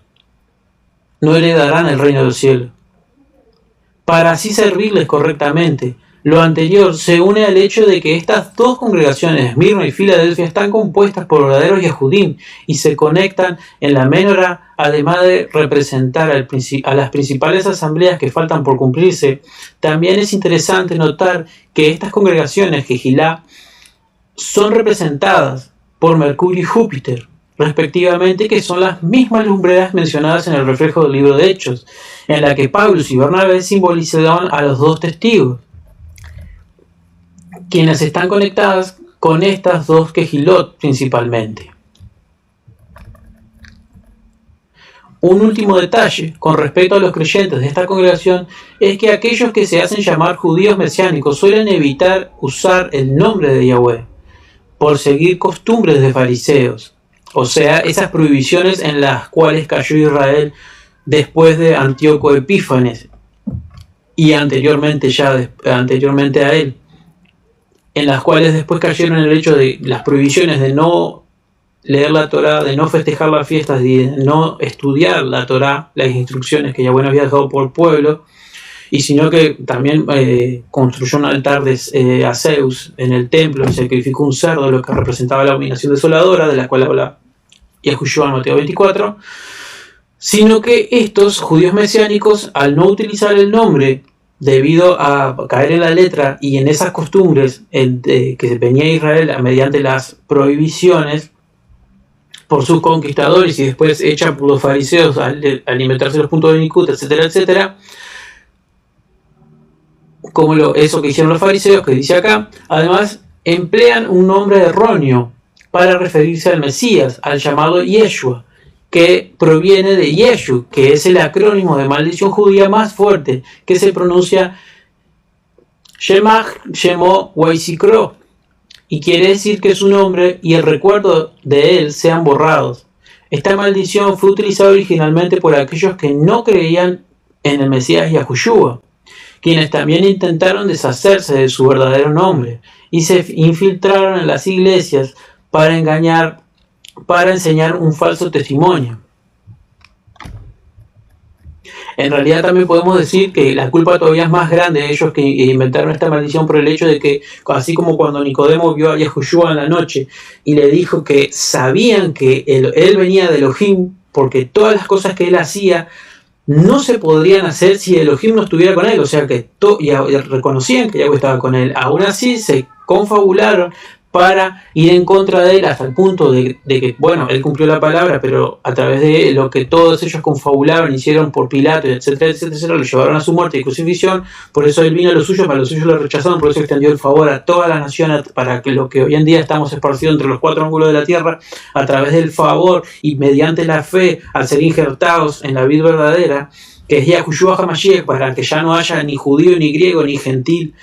no heredarán el reino de los cielos, para así servirles correctamente. Lo anterior se une al hecho de que estas dos congregaciones, Esmirna y Filadelfia, están compuestas por verdaderos Yahudim y se conectan en la Menorá, además de representar a las principales asambleas que faltan por cumplirse. También es interesante notar que estas congregaciones, Jejilá, son representadas por Mercurio y Júpiter, respectivamente, que son las mismas lumbreras mencionadas en el reflejo del libro de Hechos, en la que Pablo y Bernabé simbolizaban a los dos testigos, quienes están conectadas con estas dos Kejilot principalmente. Un último detalle con respecto a los creyentes de esta congregación es que aquellos que se hacen llamar judíos mesiánicos suelen evitar usar el nombre de Yahweh por seguir costumbres de fariseos, o sea, esas prohibiciones en las cuales cayó Israel después de Antíoco Epífanes y anteriormente a él, en las cuales después cayeron en el hecho de las prohibiciones de no leer la Torá, de no festejar las fiestas y de no estudiar la Torá, las instrucciones que Yahweh nos había dejado por pueblo, y sino que también construyó un altar a Zeus en el templo y sacrificó un cerdo, lo que representaba la abominación desoladora, de la cual habla Yahushua en Mateo 24, sino que estos judíos mesiánicos, al no utilizar el nombre, debido a caer en la letra y en esas costumbres que venía Israel mediante las prohibiciones por sus conquistadores y después hechas por los fariseos al inventarse los puntos de Nicut, etcétera, etcétera, como eso que hicieron los fariseos, que dice acá, además emplean un nombre erróneo para referirse al Mesías, al llamado Yeshua, que proviene de Yeshu, que es el acrónimo de maldición judía más fuerte, que se pronuncia Shemach, Shemo, Waisikro, y quiere decir que su nombre y el recuerdo de él sean borrados. Esta maldición fue utilizada originalmente por aquellos que no creían en el Mesías Yahushua, quienes también intentaron deshacerse de su verdadero nombre y se infiltraron en las iglesias para enseñar un falso testimonio. En realidad también podemos decir que la culpa todavía es más grande de ellos que inventaron esta maldición por el hecho de que, así como cuando Nicodemo vio a Yahushua en la noche y le dijo que sabían que él venía de Elohim, porque todas las cosas que él hacía no se podrían hacer si Elohim no estuviera con él, o sea que reconocían que Yahweh estaba con él, aún así se confabularon para ir en contra de él hasta el punto de que, bueno, él cumplió la palabra, pero a través de lo que todos ellos confabularon, hicieron por Pilato, etcétera, etcétera, etcétera, lo llevaron a su muerte y crucifixión. Por eso él vino a los suyos, para los suyos lo rechazaron, por eso extendió el favor a toda la nación, para que lo que hoy en día estamos esparcidos entre los cuatro ángulos de la tierra, a través del favor y mediante la fe, al ser injertados en la vid verdadera, que es Yahushua HaMashiach, para que ya no haya ni judío, ni griego, ni gentil,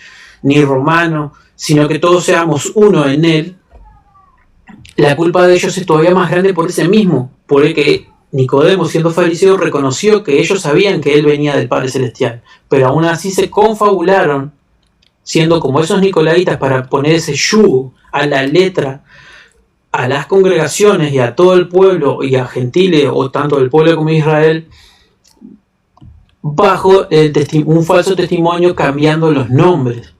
ni romano, sino que todos seamos uno en él. La culpa de ellos es todavía más grande por ese mismo, por el que Nicodemo, siendo fariseo, reconoció que ellos sabían que él venía del Padre Celestial, pero aún así se confabularon, siendo como esos nicolaitas, para poner ese yugo a la letra a las congregaciones y a todo el pueblo y a gentiles, o tanto el pueblo como Israel, bajo un falso testimonio, cambiando los nombres.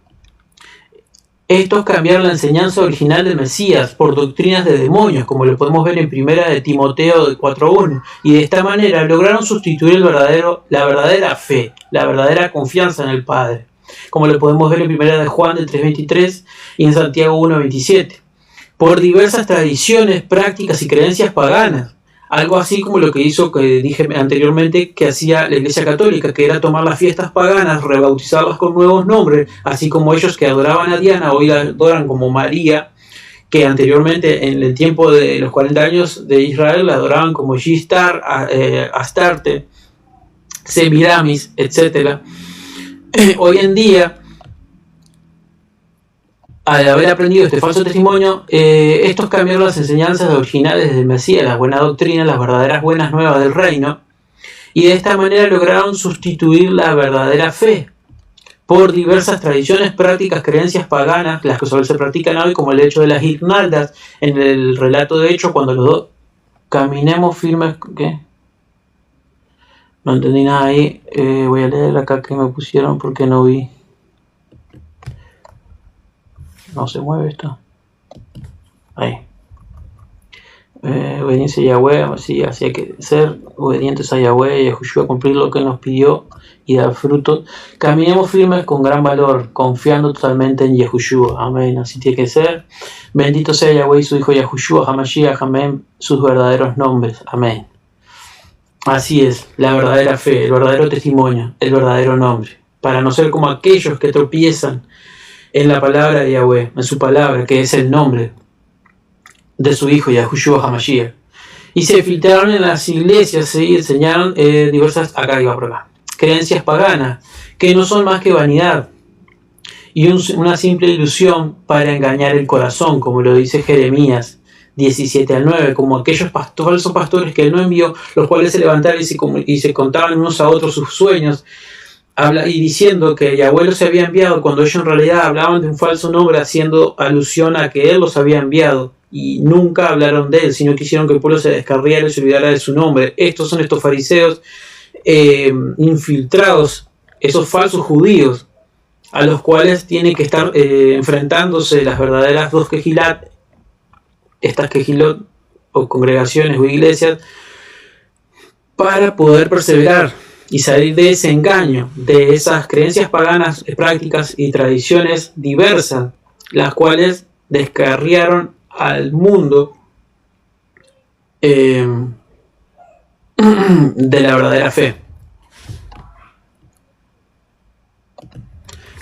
Estos cambiaron la enseñanza original del Mesías por doctrinas de demonios, como lo podemos ver en primera de Timoteo 4.1, y de esta manera lograron sustituir la verdadera fe, la verdadera confianza en el Padre, como lo podemos ver en primera de Juan 3.23 y en Santiago 1.27, por diversas tradiciones, prácticas y creencias paganas. Algo así como lo que hizo, que dije anteriormente, que hacía la Iglesia Católica, que era tomar las fiestas paganas, rebautizarlas con nuevos nombres, así como ellos que adoraban a Diana, hoy la adoran como María, que anteriormente en el tiempo de los 40 años de Israel la adoraban como Gistar, Astarte, Semiramis, etc. Hoy en día, al haber aprendido este falso testimonio, estos cambiaron las enseñanzas originales del Mesías, las buenas doctrinas, las verdaderas buenas nuevas del reino, y de esta manera lograron sustituir la verdadera fe por diversas tradiciones, prácticas, creencias paganas, las que solo se practican hoy, como el hecho de las guirnaldas, en el relato de Hecho, cuando los dos caminemos firmes. ¿Qué? No entendí nada ahí. Voy a leer acá que me pusieron porque no vi. No se mueve esto. Ahí. Obediencia a Yahweh, sí, así hay que ser obedientes a Yahweh y a Yahushua, cumplir lo que Él nos pidió y dar fruto. Caminemos firmes con gran valor, confiando totalmente en Yahushua. Amén. Así tiene que ser. Bendito sea Yahweh y su Hijo Yahushua, HaMashiach, amén, sus verdaderos nombres. Amén. Así es, la verdadera fe, el verdadero testimonio, el verdadero nombre. Para no ser como aquellos que tropiezan en la palabra de Yahweh, en su palabra, que es el nombre de su Hijo Yahushua HaMashiach, y se filtraron en las iglesias y enseñaron diversas, acá iba por acá, creencias paganas, que no son más que vanidad y una simple ilusión para engañar el corazón, como lo dice Jeremías 17:9, como aquellos falsos pastores que él no envió, los cuales se levantaron y se contaban unos a otros sus sueños, y diciendo que Yahweh los había enviado, cuando ellos en realidad hablaban de un falso nombre, haciendo alusión a que él los había enviado, y nunca hablaron de él, sino que hicieron que el pueblo se descarriara y se olvidara de su nombre. Estos son estos fariseos infiltrados, esos falsos judíos, a los cuales tienen que estar enfrentándose las verdaderas dos Kehilot, estas Kehilot o congregaciones o iglesias, para poder perseverar y salir de ese engaño, de esas creencias paganas, prácticas y tradiciones diversas, las cuales descarriaron al mundo de la verdadera fe.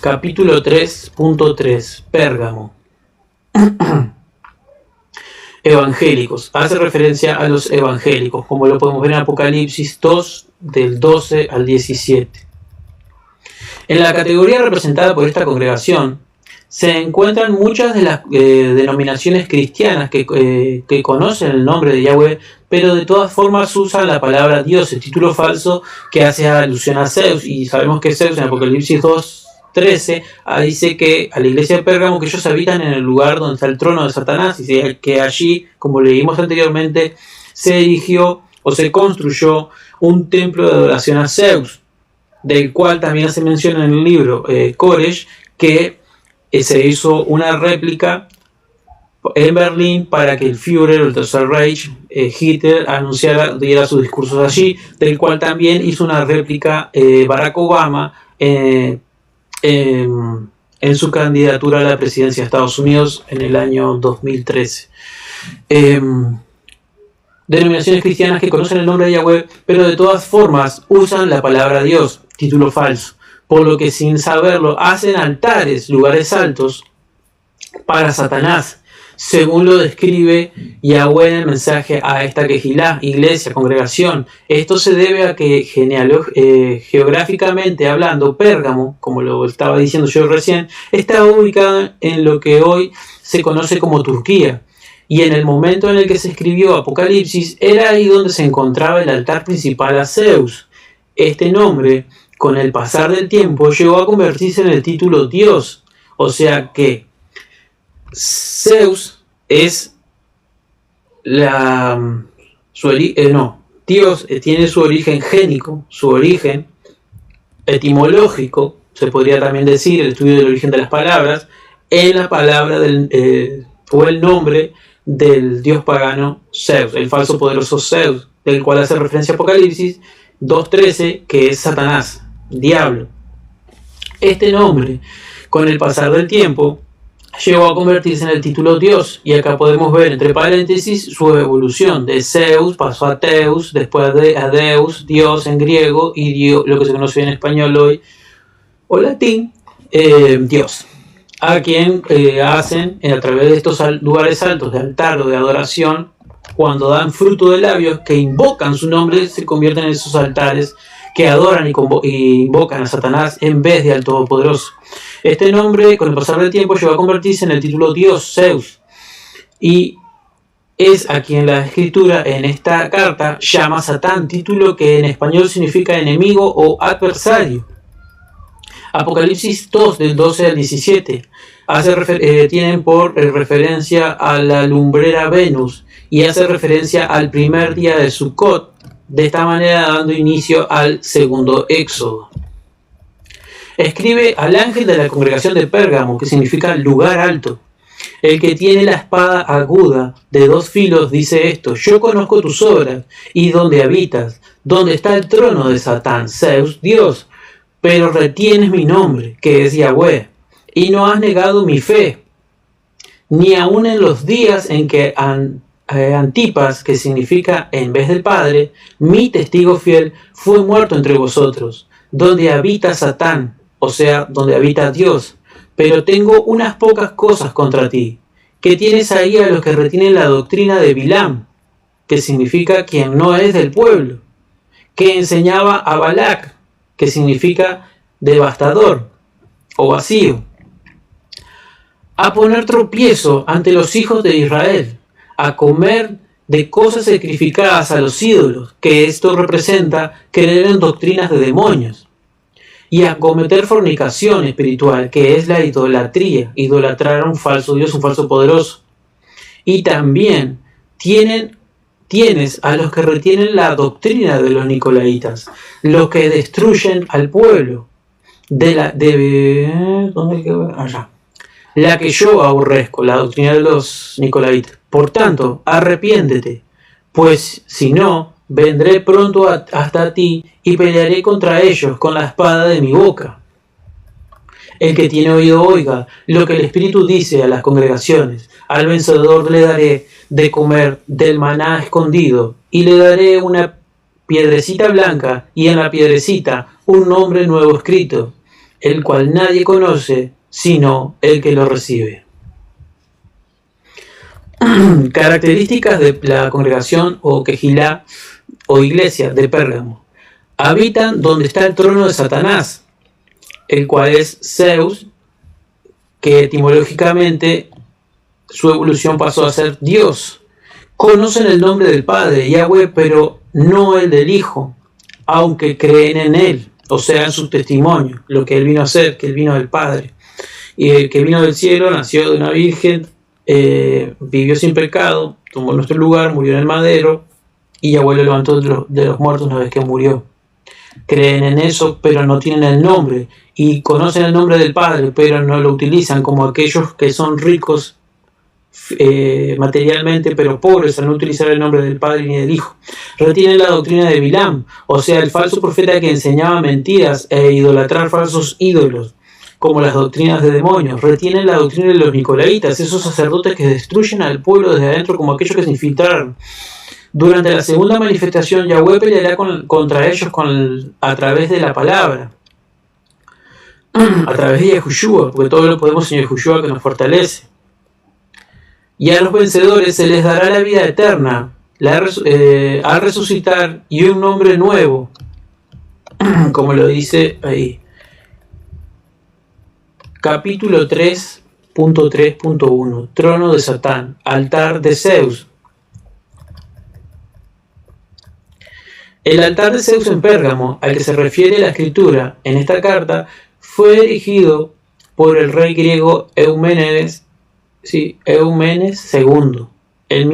Capítulo 3.3, Pérgamo. Evangélicos. Hace referencia a los evangélicos, como lo podemos ver en Apocalipsis 2, del 12 al 17. En la categoría representada por esta congregación se encuentran muchas de las denominaciones cristianas que conocen el nombre de Yahweh, pero de todas formas usan la palabra Dios, el título falso que hace alusión a Zeus, y sabemos que Zeus en Apocalipsis 2:13 dice que a la iglesia de Pérgamo que ellos habitan en el lugar donde está el trono de Satanás, y que allí, como leímos anteriormente, se erigió o se construyó un templo de adoración a Zeus, del cual también se menciona en el libro Koresh, que se hizo una réplica en Berlín para que el Führer, el Tercer Reich, Hitler, diera sus discursos allí, del cual también hizo una réplica Barack Obama en su candidatura a la presidencia de Estados Unidos en el año 2013. Denominaciones cristianas que conocen el nombre de Yahweh, pero de todas formas usan la palabra Dios, título falso, por lo que sin saberlo hacen altares, lugares altos, para Satanás, según lo describe Yahweh en el mensaje a esta Kehilá, iglesia, congregación. Esto se debe a que geográficamente hablando, Pérgamo, como lo estaba diciendo yo recién, está ubicada en lo que hoy se conoce como Turquía. Y en el momento en el que se escribió Apocalipsis, era ahí donde se encontraba el altar principal a Zeus. Este nombre, con el pasar del tiempo, llegó a convertirse en el título Dios. O sea que Zeus es Dios tiene su origen génico, su origen etimológico, se podría también decir, el estudio del origen de las palabras, en la palabra o el nombre del dios pagano Zeus, el falso poderoso Zeus, del cual hace referencia Apocalipsis 2:13, que es Satanás, diablo. Este nombre, con el pasar del tiempo, llegó a convertirse en el título Dios, y acá podemos ver entre paréntesis su evolución. De Zeus pasó a Teus, después a Deus, Dios en griego, y Dios, lo que se conoce en español hoy o latín, Dios, a quien hacen a través de estos lugares altos de altar o de adoración, cuando dan fruto de labios que invocan su nombre, se convierten en esos altares que adoran y invocan a Satanás en vez de al Todopoderoso. Este nombre, con el pasar del tiempo, llegó a convertirse en el título Dios, Zeus, y es a quien la escritura en esta carta llama Satán, título que en español significa enemigo o adversario. Apocalipsis 2, del 12 al 17, tienen por referencia a la lumbrera Venus y hace referencia al primer día de Sukkot, de esta manera dando inicio al segundo éxodo. Escribe al ángel de la congregación de Pérgamo, que significa lugar alto. El que tiene la espada aguda de 2 filos dice esto: yo conozco tus obras y dónde habitas, donde está el trono de Satán, Zeus, Dios, pero retienes mi nombre, que es Yahweh, y no has negado mi fe, ni aun en los días en que Antipas, que significa en vez del Padre, mi testigo fiel, fue muerto entre vosotros, donde habita Satán, o sea, donde habita Dios. Pero tengo unas pocas cosas contra ti, que tienes ahí a los que retienen la doctrina de Bilam, que significa quien no es del pueblo, que enseñaba a Balac, que significa devastador o vacío, a poner tropiezo ante los hijos de Israel, a comer de cosas sacrificadas a los ídolos, que esto representa creer en doctrinas de demonios, y a cometer fornicación espiritual, que es la idolatría, idolatrar a un falso Dios, un falso poderoso. Y también tienes a los que retienen la doctrina de los nicolaitas, los que destruyen al pueblo, la que yo aborrezco, la doctrina de los nicolaitas. Por tanto, arrepiéntete, pues si no, vendré pronto hasta ti y pelearé contra ellos con la espada de mi boca. El que tiene oído oiga lo que el Espíritu dice a las congregaciones. Al vencedor le daré de comer del maná escondido, y le daré una piedrecita blanca, y en la piedrecita un nombre nuevo escrito, el cual nadie conoce sino el que lo recibe. Características de la congregación o quejilá o iglesia de Pérgamo. Habitan donde está el trono de Satanás, el cual es Zeus, que etimológicamente su evolución pasó a ser Dios. Conocen el nombre del Padre, Yahweh, pero no el del Hijo, aunque creen en él, o sea, en su testimonio, lo que él vino a hacer, que él vino del Padre. Y el que vino del cielo, nació de una virgen, vivió sin pecado, tomó nuestro lugar, murió en el madero, y Yahweh lo levantó de los muertos una vez que murió. Creen en eso, pero no tienen el nombre, y conocen el nombre del Padre, pero no lo utilizan, como aquellos que son ricos materialmente, pero pobres al no utilizar el nombre del Padre ni del Hijo. Retienen la doctrina de Bilam, o sea, el falso profeta que enseñaba mentiras e idolatrar falsos ídolos, como las doctrinas de demonios. Retienen la doctrina de los nicolaitas, esos sacerdotes que destruyen al pueblo desde adentro, como aquellos que se infiltraron. Durante la segunda manifestación, Yahweh peleará contra ellos a través de la palabra, a través de Yahushua, porque todo lo podemos en Yahushua que nos fortalece. Y a los vencedores se les dará la vida eterna al resucitar y un nombre nuevo, como lo dice ahí. Capítulo 3.3.1. Trono de Satán, altar de Zeus. El altar de Zeus en Pérgamo, al que se refiere la escritura en esta carta, fue erigido por el rey griego Eumenes II en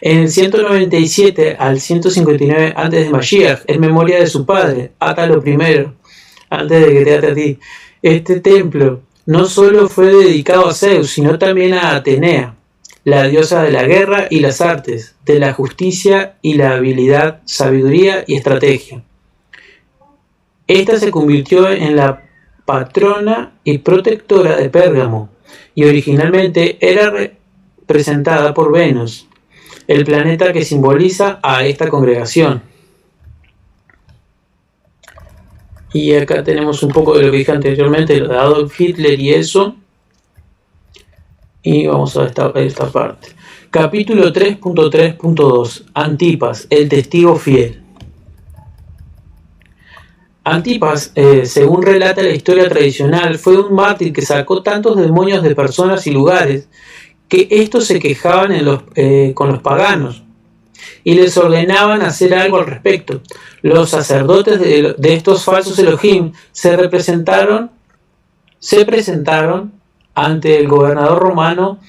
en el 197 al 159 antes de Mashiach, en memoria de su padre, Átalo I, antes de que te ate a ti. Este templo no solo fue dedicado a Zeus, sino también a Atenea, la diosa de la guerra y las artes, de la justicia y la habilidad, sabiduría y estrategia. Esta se convirtió en la patrona y protectora de Pérgamo, y originalmente era representada por Venus, el planeta que simboliza a esta congregación. Y acá tenemos un poco de lo que dije anteriormente, lo de Adolf Hitler y eso. Y vamos a esta parte. Capítulo 3.3.2. Antipas, el testigo fiel. Antipas, según relata la historia tradicional, fue un mártir que sacó tantos demonios de personas y lugares que estos se quejaban con los paganos y les ordenaban hacer algo al respecto. Los sacerdotes de estos falsos Elohim se presentaron ante el gobernador romano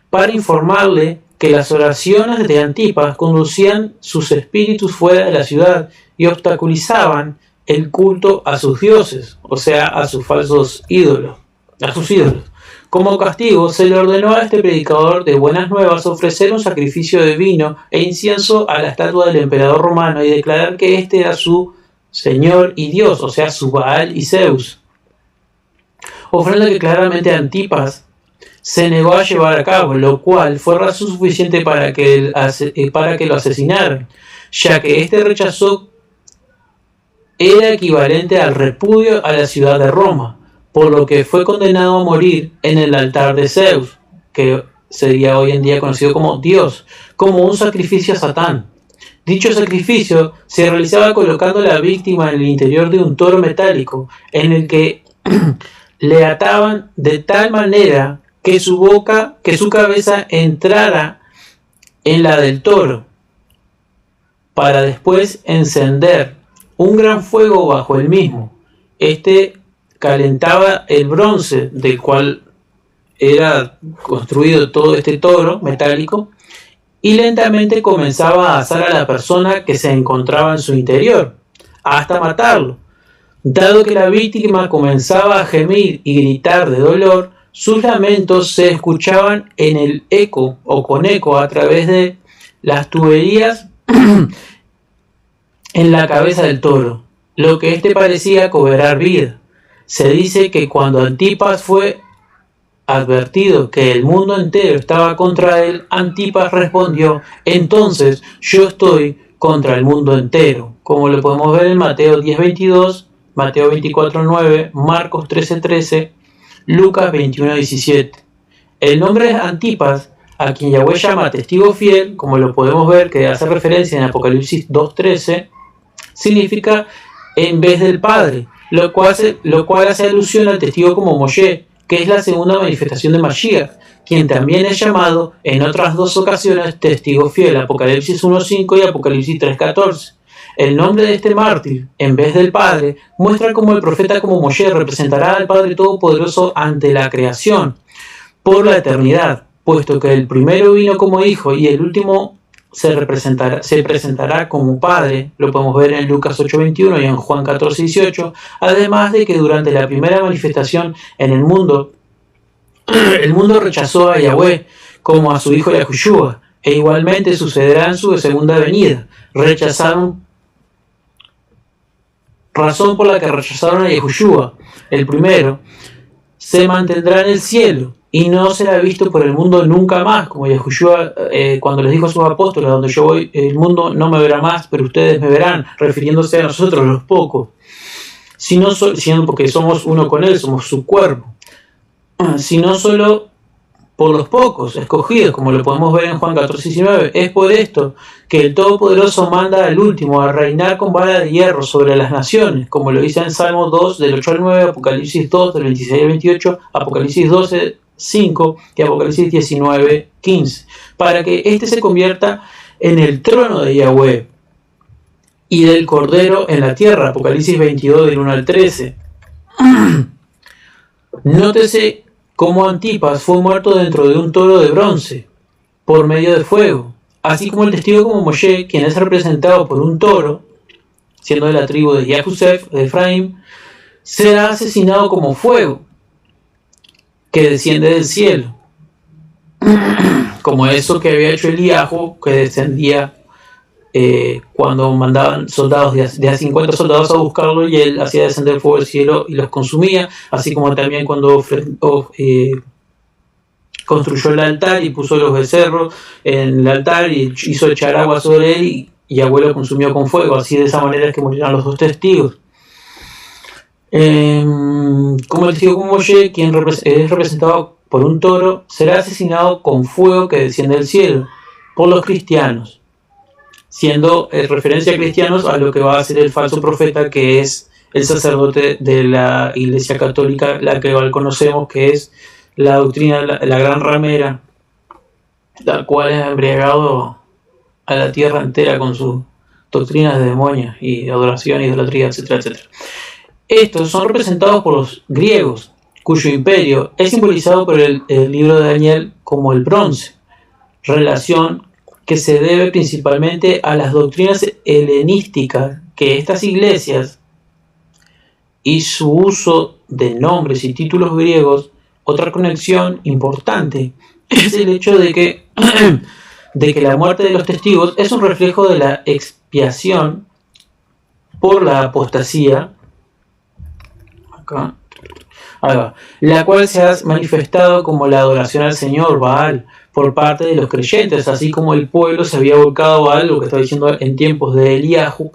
para informarle que las oraciones de Antipas conducían sus espíritus fuera de la ciudad y obstaculizaban el culto a sus dioses, o sea, a sus falsos ídolos, a sus ídolos. Como castigo, se le ordenó a este predicador de buenas nuevas ofrecer un sacrificio de vino e incienso a la estatua del emperador romano y declarar que este era su Señor y Dios, o sea, su Baal y Zeus. Ofrenda que claramente Antipas se negó a llevar a cabo, lo cual fue razón suficiente para que lo asesinaran, ya que este rechazó era equivalente al repudio a la ciudad de Roma, por lo que fue condenado a morir en el altar de Zeus, que sería hoy en día conocido como Dios, como un sacrificio a Satán. Dicho sacrificio se realizaba colocando a la víctima en el interior de un toro metálico, en el que le ataban de tal manera que su cabeza entrara en la del toro, para después encender un gran fuego bajo el mismo. Este calentaba el bronce del cual era construido todo este toro metálico, y lentamente comenzaba a asar a la persona que se encontraba en su interior, hasta matarlo. Dado que la víctima comenzaba a gemir y gritar de dolor, sus lamentos se escuchaban en el eco o con eco a través de las tuberías en la cabeza del toro, lo que éste parecía cobrar vida. Se dice que cuando Antipas fue advertido que el mundo entero estaba contra él, Antipas respondió: entonces yo estoy contra el mundo entero, como lo podemos ver en Mateo 10:22, Mateo 24:9, Marcos 13:13, Lucas 21:17. El nombre Antipas, a quien Yahweh llama testigo fiel, como lo podemos ver que hace referencia en Apocalipsis 2:13, significa en vez del Padre, lo cual hace alusión al testigo como Moshe, que es la segunda manifestación de Mashiach, quien también es llamado en otras dos ocasiones testigo fiel, Apocalipsis 1:5 y Apocalipsis 3:14. El nombre de este mártir, en vez del Padre, muestra cómo el profeta como Moshe representará al Padre Todopoderoso ante la creación por la eternidad, puesto que el primero vino como hijo y el último se presentará como padre. Lo podemos ver en Lucas 8:21 y en Juan 14:18, además de que durante la primera manifestación en el mundo rechazó a Yahweh como a su hijo Yahushua, e igualmente sucederá en su segunda venida. Razón por la que rechazaron a Yahushua, el primero, se mantendrá en el cielo y no será visto por el mundo nunca más, como Yahushua cuando les dijo a sus apóstoles: donde yo voy el mundo no me verá más, pero ustedes me verán, refiriéndose a nosotros los pocos, sino porque somos uno con él, somos su cuerpo, sino solo por los pocos escogidos, como lo podemos ver en Juan 14:19. Es por esto que el Todopoderoso manda al último a reinar con vara de hierro sobre las naciones, como lo dice en Salmo 2 del 8 al 9, Apocalipsis 2 del 26 al 28, Apocalipsis 12:5 y Apocalipsis 19:15, para que éste se convierta en el trono de Yahweh y del Cordero en la tierra, Apocalipsis 22 del 1 al 13. Nótese cómo Antipas fue muerto dentro de un toro de bronce, por medio de fuego, así como el testigo como Moshe, quien es representado por un toro, siendo de la tribu de Yahusef, de Efraín, será asesinado como fuego, que desciende del cielo, como eso que había hecho Eliahu, que descendía cuando mandaban soldados de a 50 soldados a buscarlo, y él hacía descender fuego del cielo y los consumía, así como también cuando construyó el altar y puso los becerros en el altar y hizo echar agua sobre él, y Yahweh lo consumió con fuego. Así, de esa manera es que murieron los dos testigos. Como el testigo como Moshe, quien es representado por un toro, será asesinado con fuego que desciende del cielo por los cristianos, siendo referencia a cristianos a lo que va a ser el falso profeta, que es el sacerdote de la Iglesia Católica, la que conocemos, que es la doctrina, la gran ramera, la cual ha embriagado a la tierra entera con sus doctrinas de demonios y adoración, idolatría, etcétera, etcétera. Estos son representados por los griegos, cuyo imperio es simbolizado por el libro de Daniel como el bronce, relación que se debe principalmente a las doctrinas helenísticas que estas iglesias y su uso de nombres y títulos griegos. Otra conexión importante es el hecho de que la muerte de los testigos es un reflejo de la expiación por la apostasía, la cual se ha manifestado como la adoración al señor Baal por parte de los creyentes, así como el pueblo se había volcado a Baal, lo que está diciendo en tiempos de Eliahu,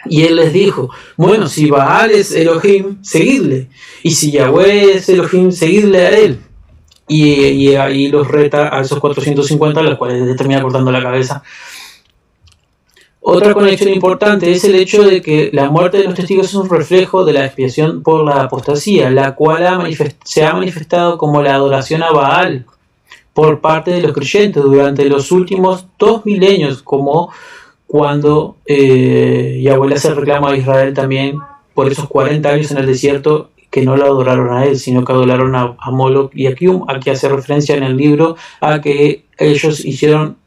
y él les dijo: bueno, si Baal es Elohim, seguidle, y si Yahweh es Elohim, seguidle a él. y ahí los reta a esos 450, a los cuales les termina cortando la cabeza. Otra conexión importante es el hecho de que la muerte de los testigos es un reflejo de la expiación por la apostasía, la cual se ha manifestado como la adoración a Baal por parte de los creyentes durante los últimos 2 milenios, como cuando Yahweh le hace reclamo a Israel también por esos 40 años en el desierto, que no lo adoraron a él, sino que adoraron a Moloch y a Kium. Aquí hace referencia en el libro a que ellos hicieron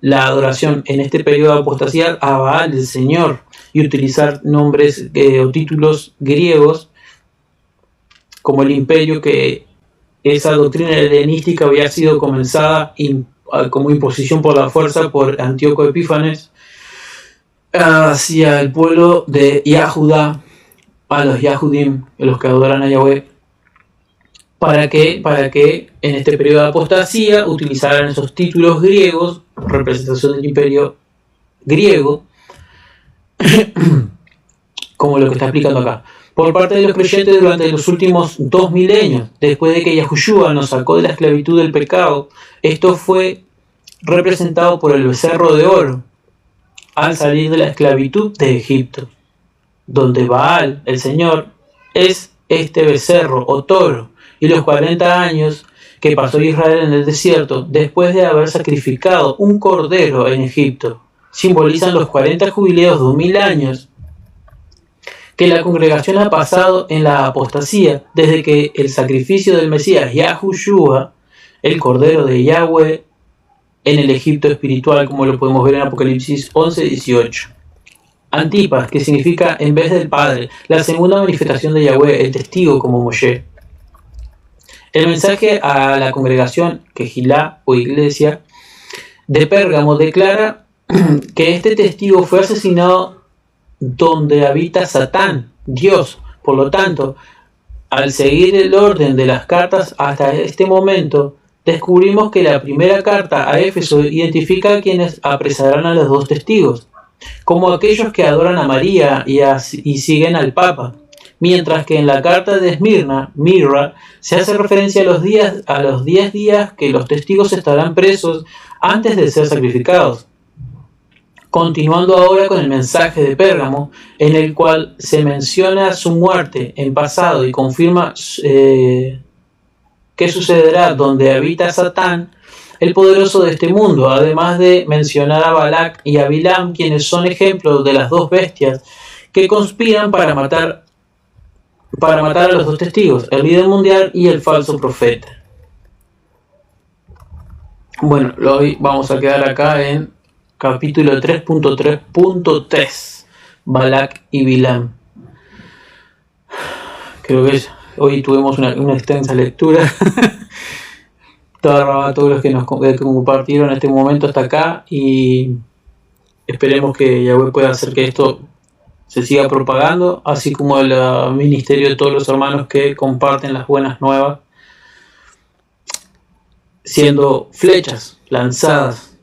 la adoración en este periodo de apostasía a Baal, el Señor, y utilizar nombres o títulos griegos como el imperio, que esa doctrina helenística había sido comenzada como imposición por la fuerza por Antíoco Epífanes hacia el pueblo de Yahudá, a los Yahudim, los que adoran a Yahweh, para que en este periodo de apostasía utilizaran esos títulos griegos, representación del imperio griego, como lo que está explicando acá, por parte de los creyentes durante los últimos 2 milenios, después de que Yahushua nos sacó de la esclavitud del pecado. Esto fue representado por el becerro de oro al salir de la esclavitud de Egipto, donde Baal, el Señor, es este becerro o toro, y los 40 años que pasó Israel en el desierto después de haber sacrificado un cordero en Egipto simbolizan los 40 jubileos de 1000 años que la congregación ha pasado en la apostasía desde que el sacrificio del Mesías Yahushua, el cordero de Yahweh, en el Egipto espiritual, como lo podemos ver en Apocalipsis 11:18. Antipas, que significa en vez del Padre, la segunda manifestación de Yahweh, el testigo como Moshe. El mensaje a la congregación, Kehilá o iglesia, de Pérgamo declara que este testigo fue asesinado donde habita Satán, Dios. Por lo tanto, al seguir el orden de las cartas hasta este momento, descubrimos que la primera carta a Éfeso identifica a quienes apresarán a los 2 testigos, como aquellos que adoran a María y siguen al Papa, mientras que en la carta de Esmirna, Mirra, se hace referencia a los 10 días que los testigos estarán presos antes de ser sacrificados. Continuando ahora con el mensaje de Pérgamo, en el cual se menciona su muerte en pasado y confirma qué sucederá donde habita Satán, el poderoso de este mundo, además de mencionar a Balac y a Bilam, quienes son ejemplos de las 2 bestias que conspiran para matar a los 2 testigos, el líder mundial y el falso profeta. Bueno, hoy vamos a quedar acá en capítulo 3.3.3, Balac y Bilam. Creo que hoy tuvimos una extensa lectura. A todos los que nos compartieron en este momento hasta acá, y esperemos que Yahweh pueda hacer que esto se siga propagando, así como el ministerio de todos los hermanos que comparten las buenas nuevas, siendo flechas lanzadas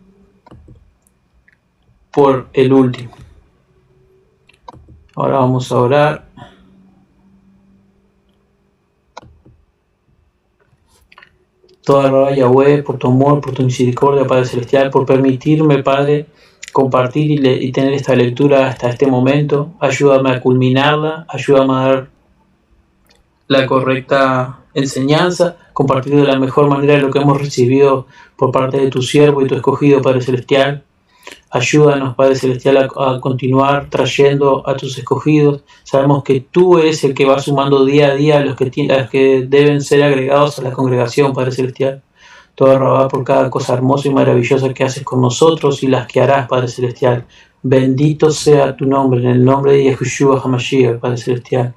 por el último. Ahora vamos a orar. Toda la Yahweh, por tu amor, por tu misericordia, Padre Celestial, por permitirme, Padre, compartir y tener esta lectura hasta este momento. Ayúdame a culminarla, ayúdame a dar la correcta enseñanza, compartir de la mejor manera lo que hemos recibido por parte de tu siervo y tu escogido, Padre Celestial. Ayúdanos, Padre Celestial, a continuar trayendo a tus escogidos. Sabemos que tú eres el que va sumando día a día a los que deben ser agregados a la congregación, Padre Celestial. Todo Rabá por cada cosa hermosa y maravillosa que haces con nosotros y las que harás, Padre Celestial. Bendito sea tu nombre, en el nombre de Yahushua HaMashiach, Padre Celestial.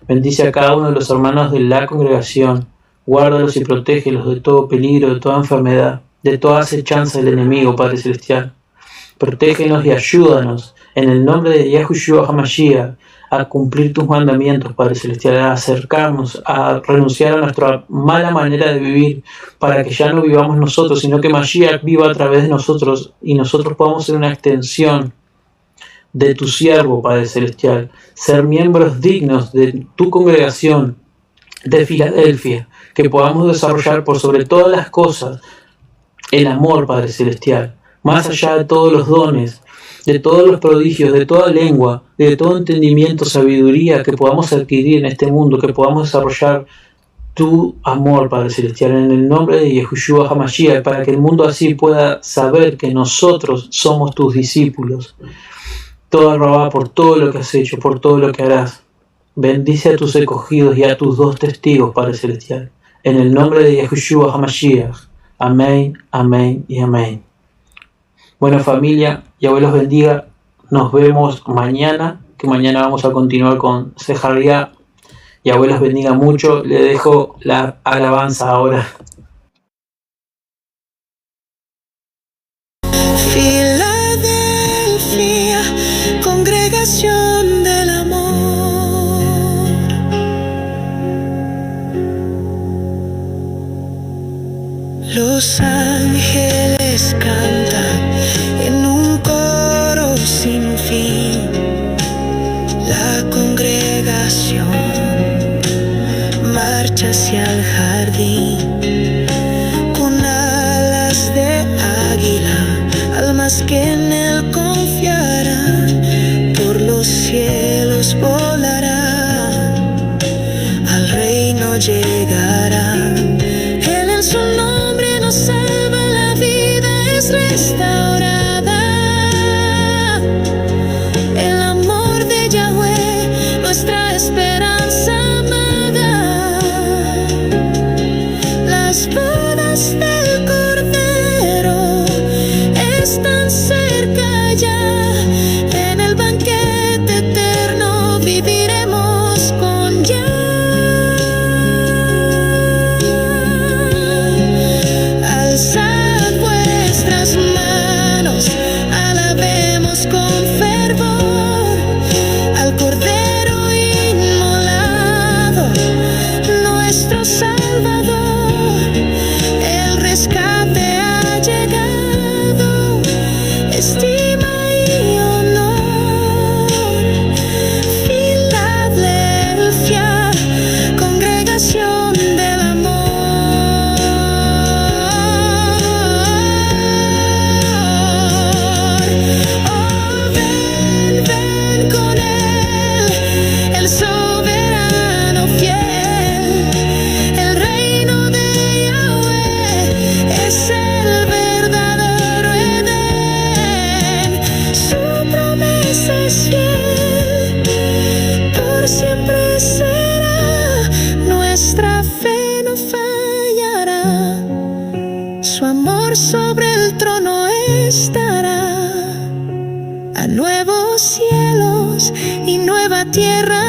Bendice a cada uno de los hermanos de la congregación. Guárdalos y protégelos de todo peligro, de toda enfermedad, de toda acechanza del enemigo, Padre Celestial. Protégenos y ayúdanos en el nombre de Yahushua HaMashiach a cumplir tus mandamientos, Padre Celestial, a acercarnos, a renunciar a nuestra mala manera de vivir, para que ya no vivamos nosotros, sino que Mashiach viva a través de nosotros y nosotros podamos ser una extensión de tu siervo, Padre Celestial, ser miembros dignos de tu congregación, de Filadelfia, que podamos desarrollar por sobre todas las cosas el amor, Padre Celestial, más allá de todos los dones, de todos los prodigios, de toda lengua, de todo entendimiento, sabiduría que podamos adquirir en este mundo, que podamos desarrollar tu amor, Padre Celestial, en el nombre de Yahushua HaMashiach, para que el mundo así pueda saber que nosotros somos tus discípulos. Toda Rabá, por todo lo que has hecho, por todo lo que harás. Bendice a tus escogidos y a tus dos testigos, Padre Celestial. En el nombre de Yahushua HaMashiach. Amén, amén y amén. Bueno, familia, Yahweh los bendiga. Nos vemos mañana, que mañana vamos a continuar con Sejaría. Yahweh los bendiga mucho. Le dejo la alabanza ahora. Filadelfia, congregación del amor. Los ángeles cantan en un coro sin fin. La congregación marcha hacia el jardín con alas de águila, almas que en él confiarán, por los cielos volarán, al reino llegarán. Él en su nombre nos salva, la vida es restaurada. El amor de Yahweh, nuestra esperanza amada. Las bodas del Cordero están cerca ya. En el banquete eterno viviremos con Yah. Alzad vuestras manos, alabemos con fervor al Cordero inmolado, nuestro Salvador. El rescate ha llegado, estima y honor. Filadelfia, congregación del amor. Oh, ven, ven con él, el soberano fiel. El reino de Yahweh es el verdadero Edén. Su promesa es fiel, por siempre será. Nuestra fe no fallará. Su amor sobre el trono estará. A nuevos cielos y nueva tierra